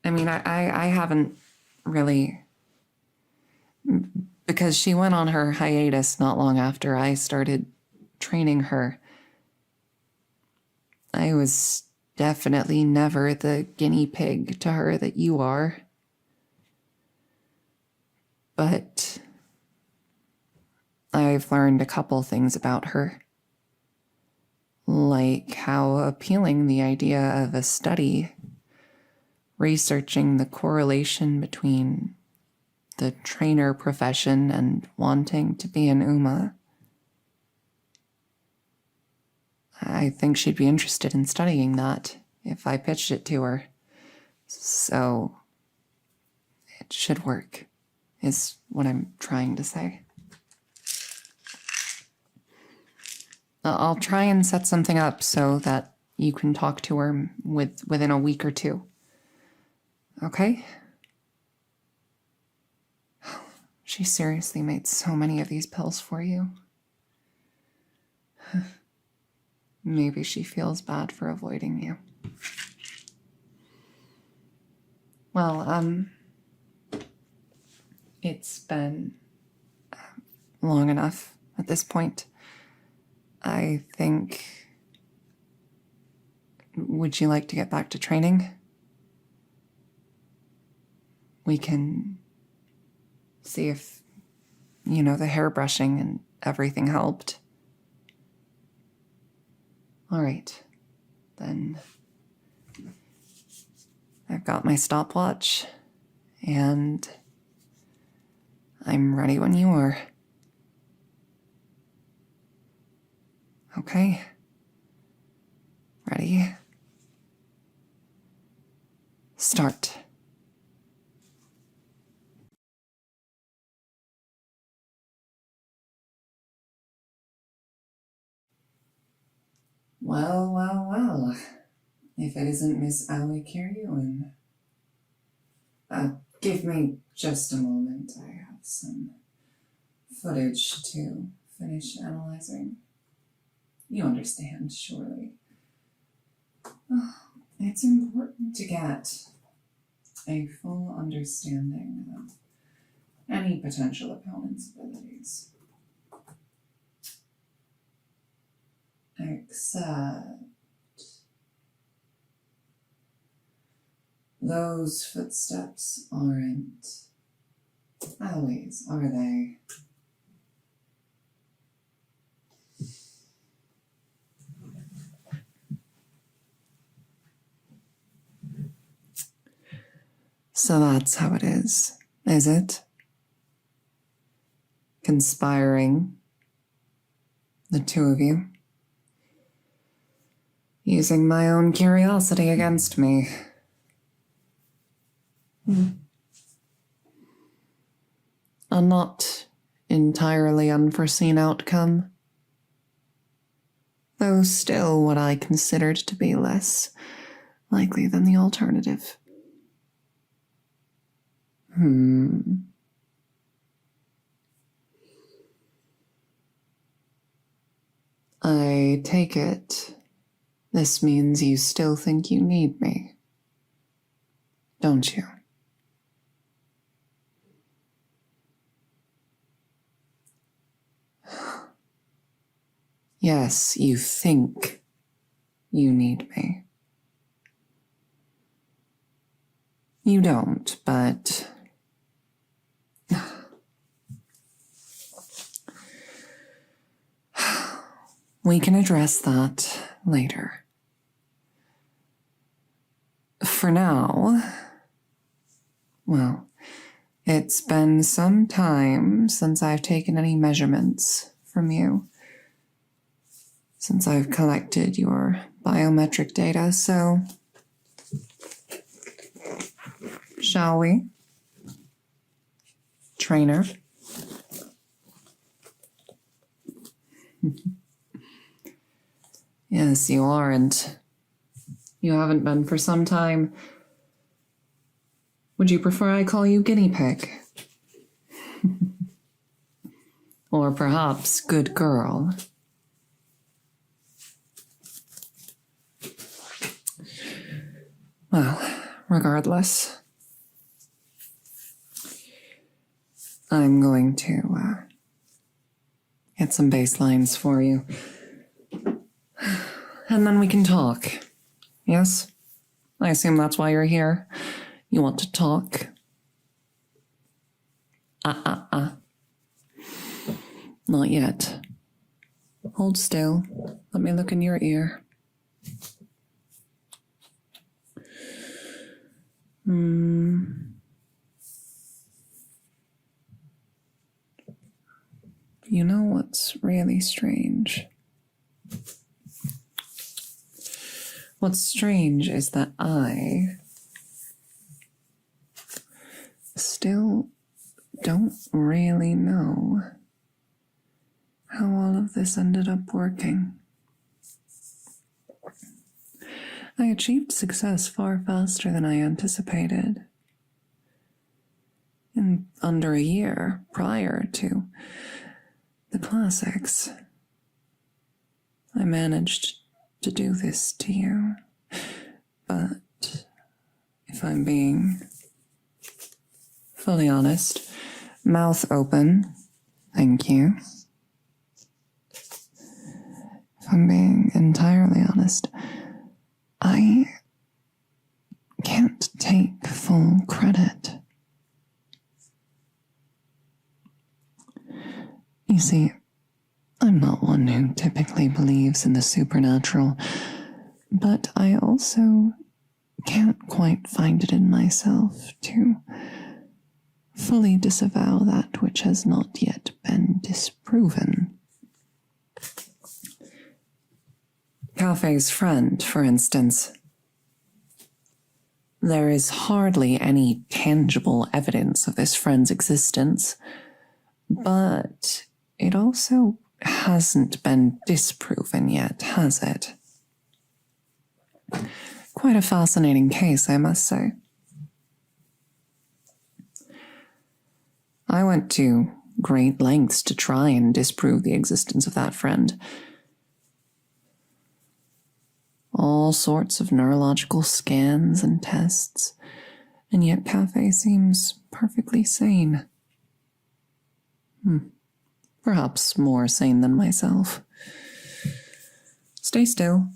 I mean, I haven't really, because she went on her hiatus not long after I started training her. I was definitely never the guinea pig to her that you are. But I've learned a couple things about her. Like how appealing the idea of a study researching the correlation between the trainer profession and wanting to be an Uma. I think she'd be interested in studying that if I pitched it to her. So it should work, is what I'm trying to say. I'll try and set something up so that you can talk to her within a week or two. Okay? She seriously made so many of these pills for you. Maybe she feels bad for avoiding you. Well, it's been long enough at this point. I think... Would you like to get back to training? We can see if, you know, the hair brushing and everything helped. All right, then I've got my stopwatch, and I'm ready when you are. Okay? Ready? Start. Well, well, well. If it isn't Miss Ali Kiryuin. Give me just a moment. I have some footage to finish analyzing. You understand, surely. It's important to get a full understanding of any potential opponent's abilities. Except those footsteps aren't always, are they? So that's how it is it? Conspiring, the two of you. Using my own curiosity against me. a not entirely unforeseen outcome, though still what I considered to be less likely than the alternative. I take it this means you still think you need me, don't you? Yes, you think you need me. You don't, but we can address that later. For now, well, it's been some time since I've taken any measurements from you, since I've collected your biometric data, so shall we? Trainer? Yes, you aren't. You haven't been for some time. Would you prefer I call you guinea pig? Or perhaps good girl? Well, regardless, I'm going to get some baselines for you. And then we can talk. Yes? I assume that's why you're here. You want to talk? Not yet. Hold still. Let me look in your ear. You know what's really strange? What's strange is that I still don't really know how all of this ended up working. I achieved success far faster than I anticipated. In under a year prior to the classics, I managed to do this to you. But if I'm being fully honest, mouth open, thank you. If I'm being entirely honest, I can't take full credit. You see, I'm not one who typically believes in the supernatural, but I also can't quite find it in myself to fully disavow that which has not yet been disproven. Cafe's friend, for instance. There is hardly any tangible evidence of this friend's existence, but it also hasn't been disproven yet, has it? Quite a fascinating case, I must say. I went to great lengths to try and disprove the existence of that friend. All sorts of neurological scans and tests, and yet Cafe seems perfectly sane. Perhaps more sane than myself. Stay still.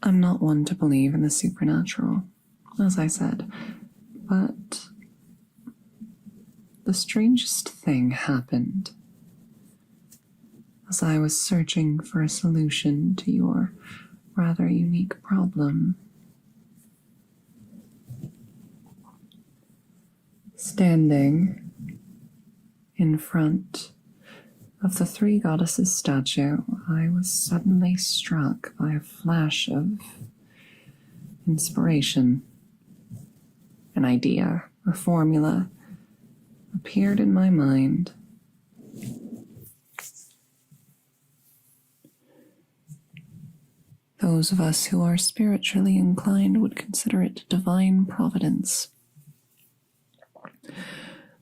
I'm not one to believe in the supernatural, as I said, but the strangest thing happened as I was searching for a solution to your rather unique problem. Standing in front of the three goddesses statue, I was suddenly struck by a flash of inspiration. An idea, a formula, appeared in my mind. Those of us who are spiritually inclined would consider it divine providence.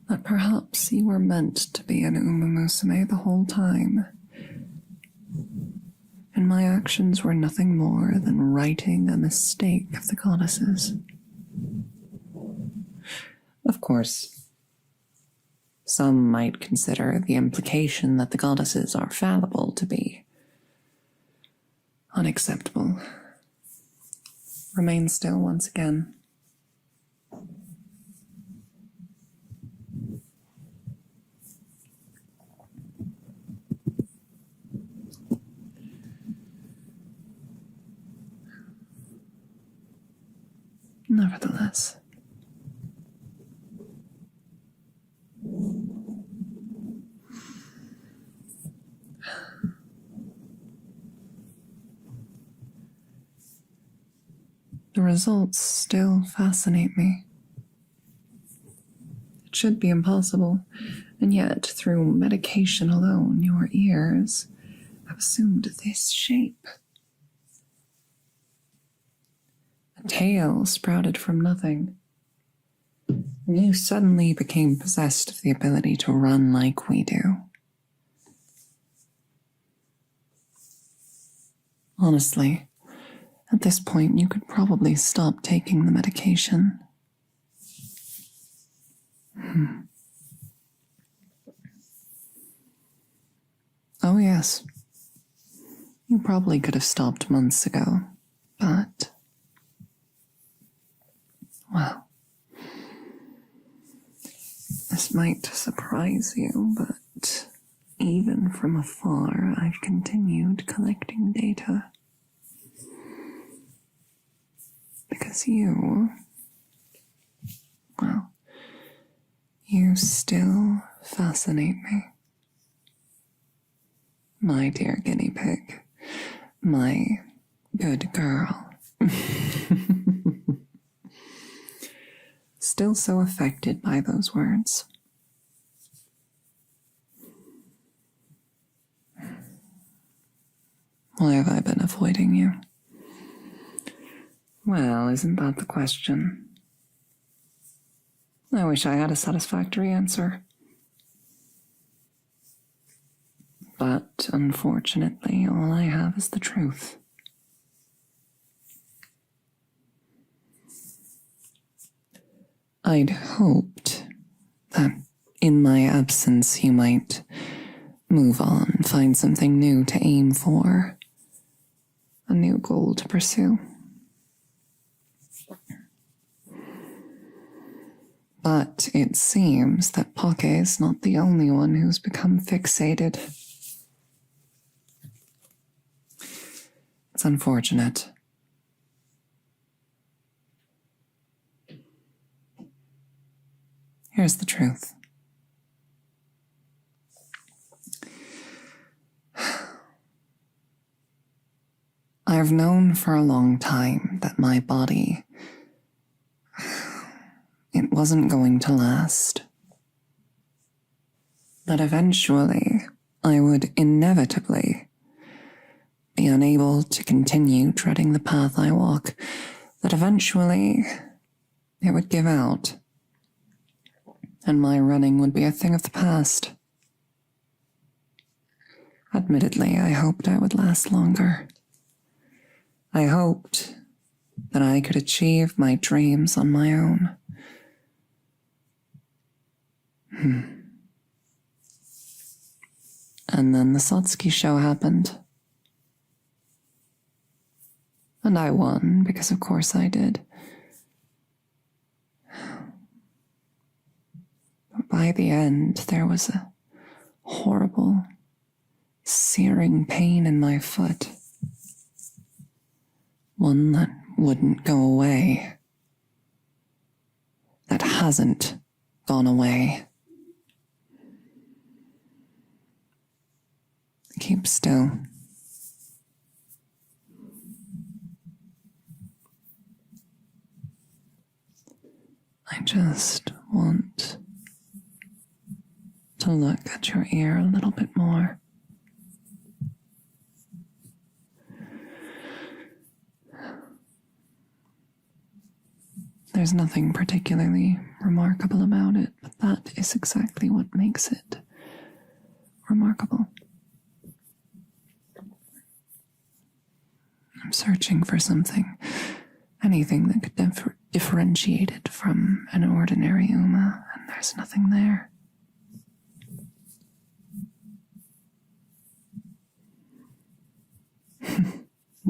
That perhaps you were meant to be an umamusume the whole time, and my actions were nothing more than righting a mistake of the goddesses. Of course, some might consider the implication that the goddesses are fallible to be unacceptable. Remain still once again. Nevertheless, the results still fascinate me. It should be impossible, and yet through medication alone, your ears have assumed this shape. A tail sprouted from nothing, and you suddenly became possessed of the ability to run like we do. Honestly, at this point, you could probably stop taking the medication. Oh yes, you probably could have stopped months ago, but, well, this might surprise you, but even from afar, I've continued collecting data. Because you still fascinate me. My dear guinea pig, my good girl. Still so affected by those words. Why have I been avoiding you? Well, isn't that the question? I wish I had a satisfactory answer. But unfortunately, all I have is the truth. I'd hoped that in my absence you might move on, find something new to aim for, a new goal to pursue. But it seems that Poke is not the only one who's become fixated. It's unfortunate. Here's the truth. I've known for a long time that my body, it wasn't going to last. That eventually I would inevitably be unable to continue treading the path I walk. That eventually it would give out, and my running would be a thing of the past. Admittedly, I hoped I would last longer. I hoped that I could achieve my dreams on my own. And then the Satsuki show happened. And I won, because of course I did. But by the end, there was a horrible, searing pain in my foot. One that wouldn't go away. That hasn't gone away. keep still. I just want to look at your ear a little bit more. There's nothing particularly remarkable about it, but that is exactly what makes it remarkable. I'm searching for something, anything that could differentiate it from an ordinary Uma, and there's nothing there.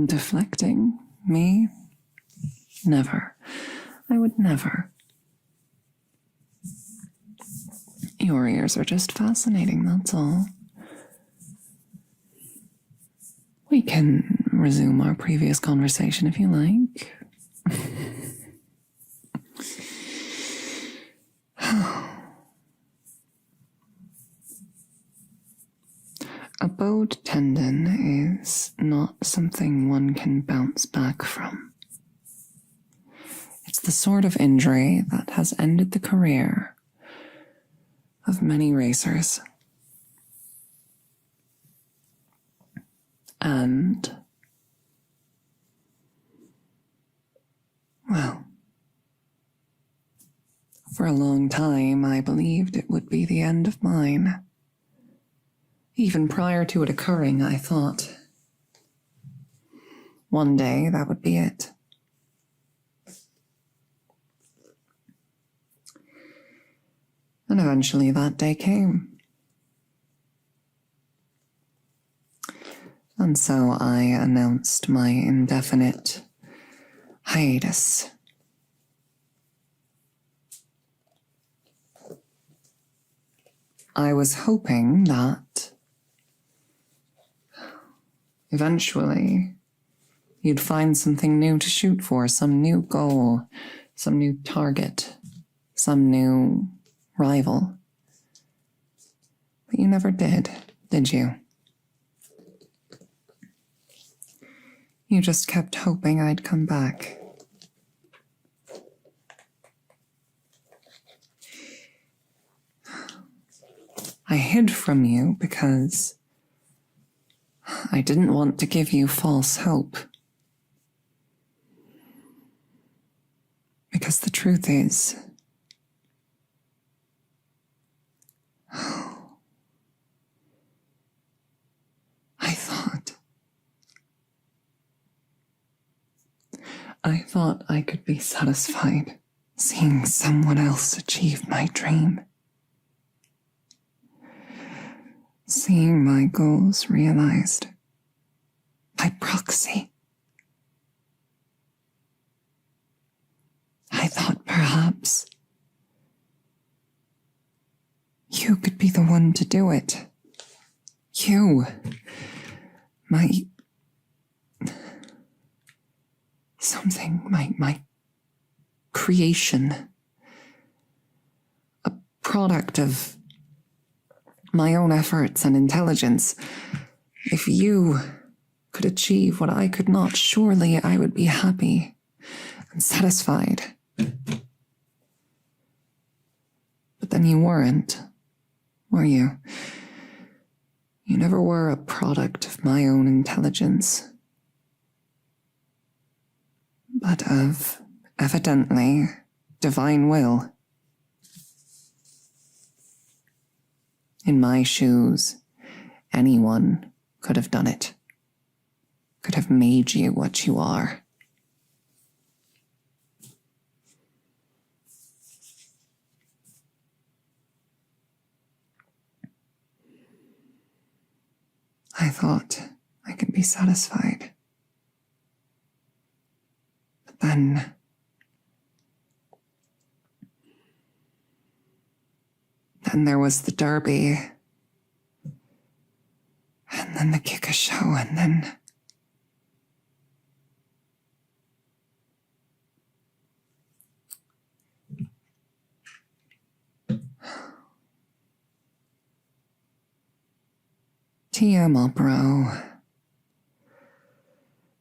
Deflecting me? Never. I would never. Your ears are just fascinating, that's all. We can resume our previous conversation if you like. A bowed tendon is not something one can bounce back from. It's the sort of injury that has ended the career of many racers. And, well, for a long time I believed it would be the end of mine. Even prior to it occurring, I thought one day that would be it. And eventually that day came. And so I announced my indefinite hiatus. I was hoping that eventually you'd find something new to shoot for, some new goal, some new target, some new rival. But you never did you? You just kept hoping I'd come back. I hid from you because I didn't want to give you false hope. Because the truth is, I thought I could be satisfied seeing someone else achieve my dream. Seeing my goals realized by proxy. I thought perhaps you could be the one to do it. You, my creation, a product of my own efforts and intelligence. If you could achieve what I could not, surely I would be happy and satisfied. But then you weren't, were you? You never were a product of my own intelligence, but of, evidently, divine will. In my shoes, anyone could have done it, could have made you what you are. I thought I could be satisfied. But then there was the derby, and then the Kikasho, and then Tiamopro,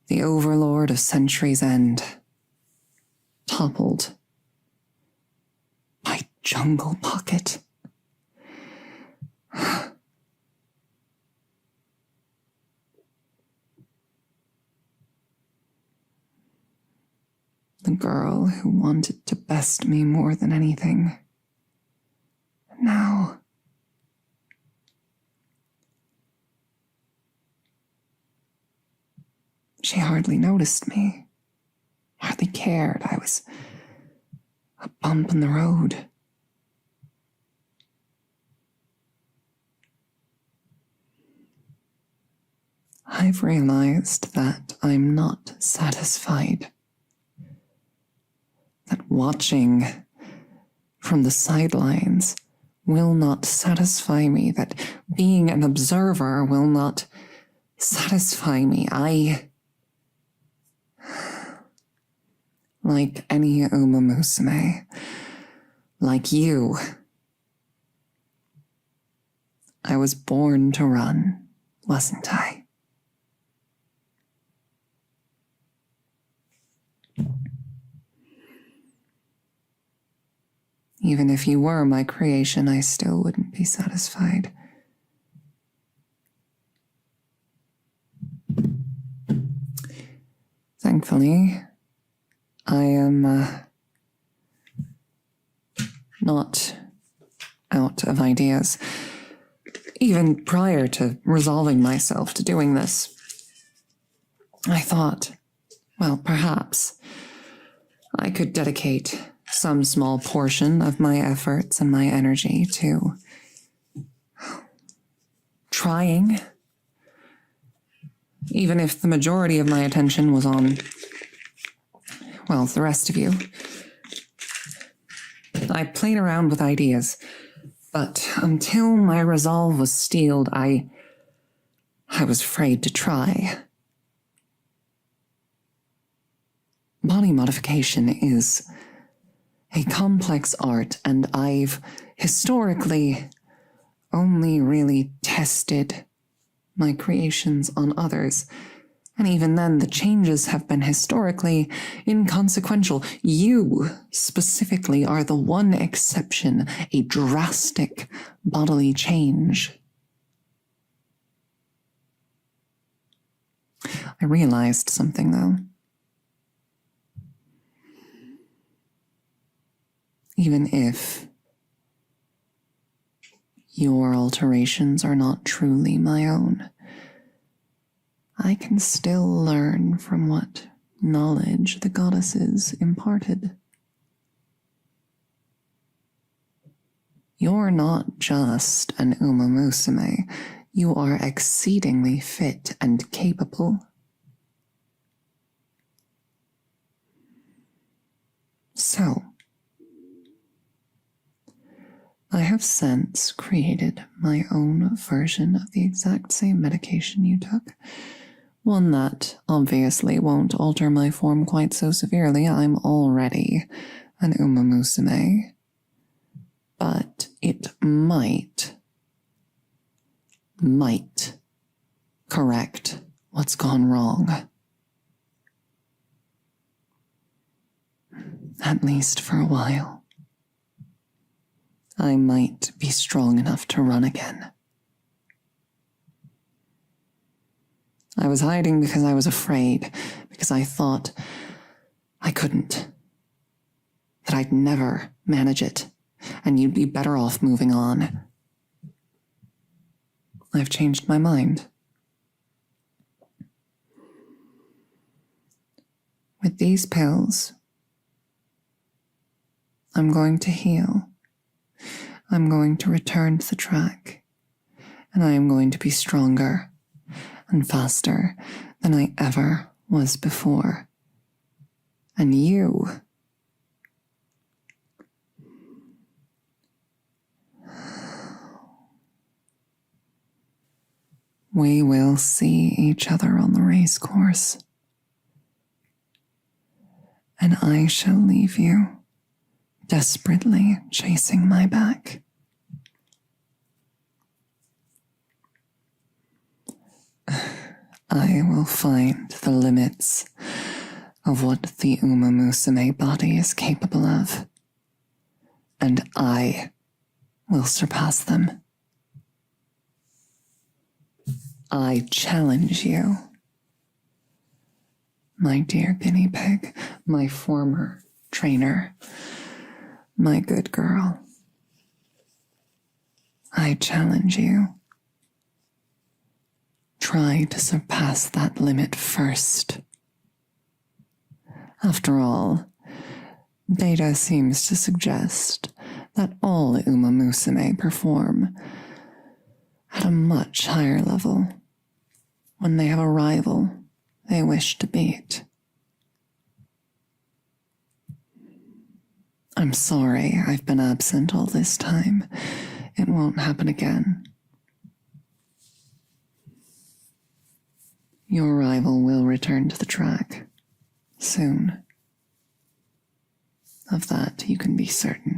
the overlord of Century's End, toppled by Jungle Pocket. The girl who wanted to best me more than anything. Now, she hardly noticed me, hardly cared. I was a bump in the road. I've realized that I'm not satisfied. That watching from the sidelines will not satisfy me. That being an observer will not satisfy me. Like any umamusume, like you, I was born to run, wasn't I? Even if you were my creation, I still wouldn't be satisfied. Thankfully, I am not out of ideas. Even prior to resolving myself to doing this, I thought, well, perhaps I could dedicate some small portion of my efforts and my energy to trying, even if the majority of my attention was on, well, the rest of you. I played around with ideas, but until my resolve was steeled, I was afraid to try. Body modification is a complex art, and I've historically only really tested my creations on others. And even then, the changes have been historically inconsequential. You, specifically, are the one exception, a drastic bodily change. I realized something, though. Even if your alterations are not truly my own, I can still learn from what knowledge the goddesses imparted. You're not just an umamusume, you are exceedingly fit and capable. So, I have since created my own version of the exact same medication you took. One that obviously won't alter my form quite so severely. I'm already an umamusume. But it might correct what's gone wrong. At least for a while. I might be strong enough to run again. I was hiding because I was afraid, because I thought I couldn't, that I'd never manage it, and you'd be better off moving on. I've changed my mind. With these pills, I'm going to heal. I'm going to return to the track, and I am going to be stronger and faster than I ever was before. And you, we will see each other on the race course, and I shall leave you desperately chasing my back. I will find the limits of what the umamusume body is capable of, and I will surpass them. I challenge you, my dear guinea pig, my former trainer, my good girl. I challenge you. Try to surpass that limit first. After all, data seems to suggest that all umamusume perform at a much higher level when they have a rival they wish to beat. I'm sorry I've been absent all this time. It won't happen again. Your rival will return to the track soon. Of that you can be certain.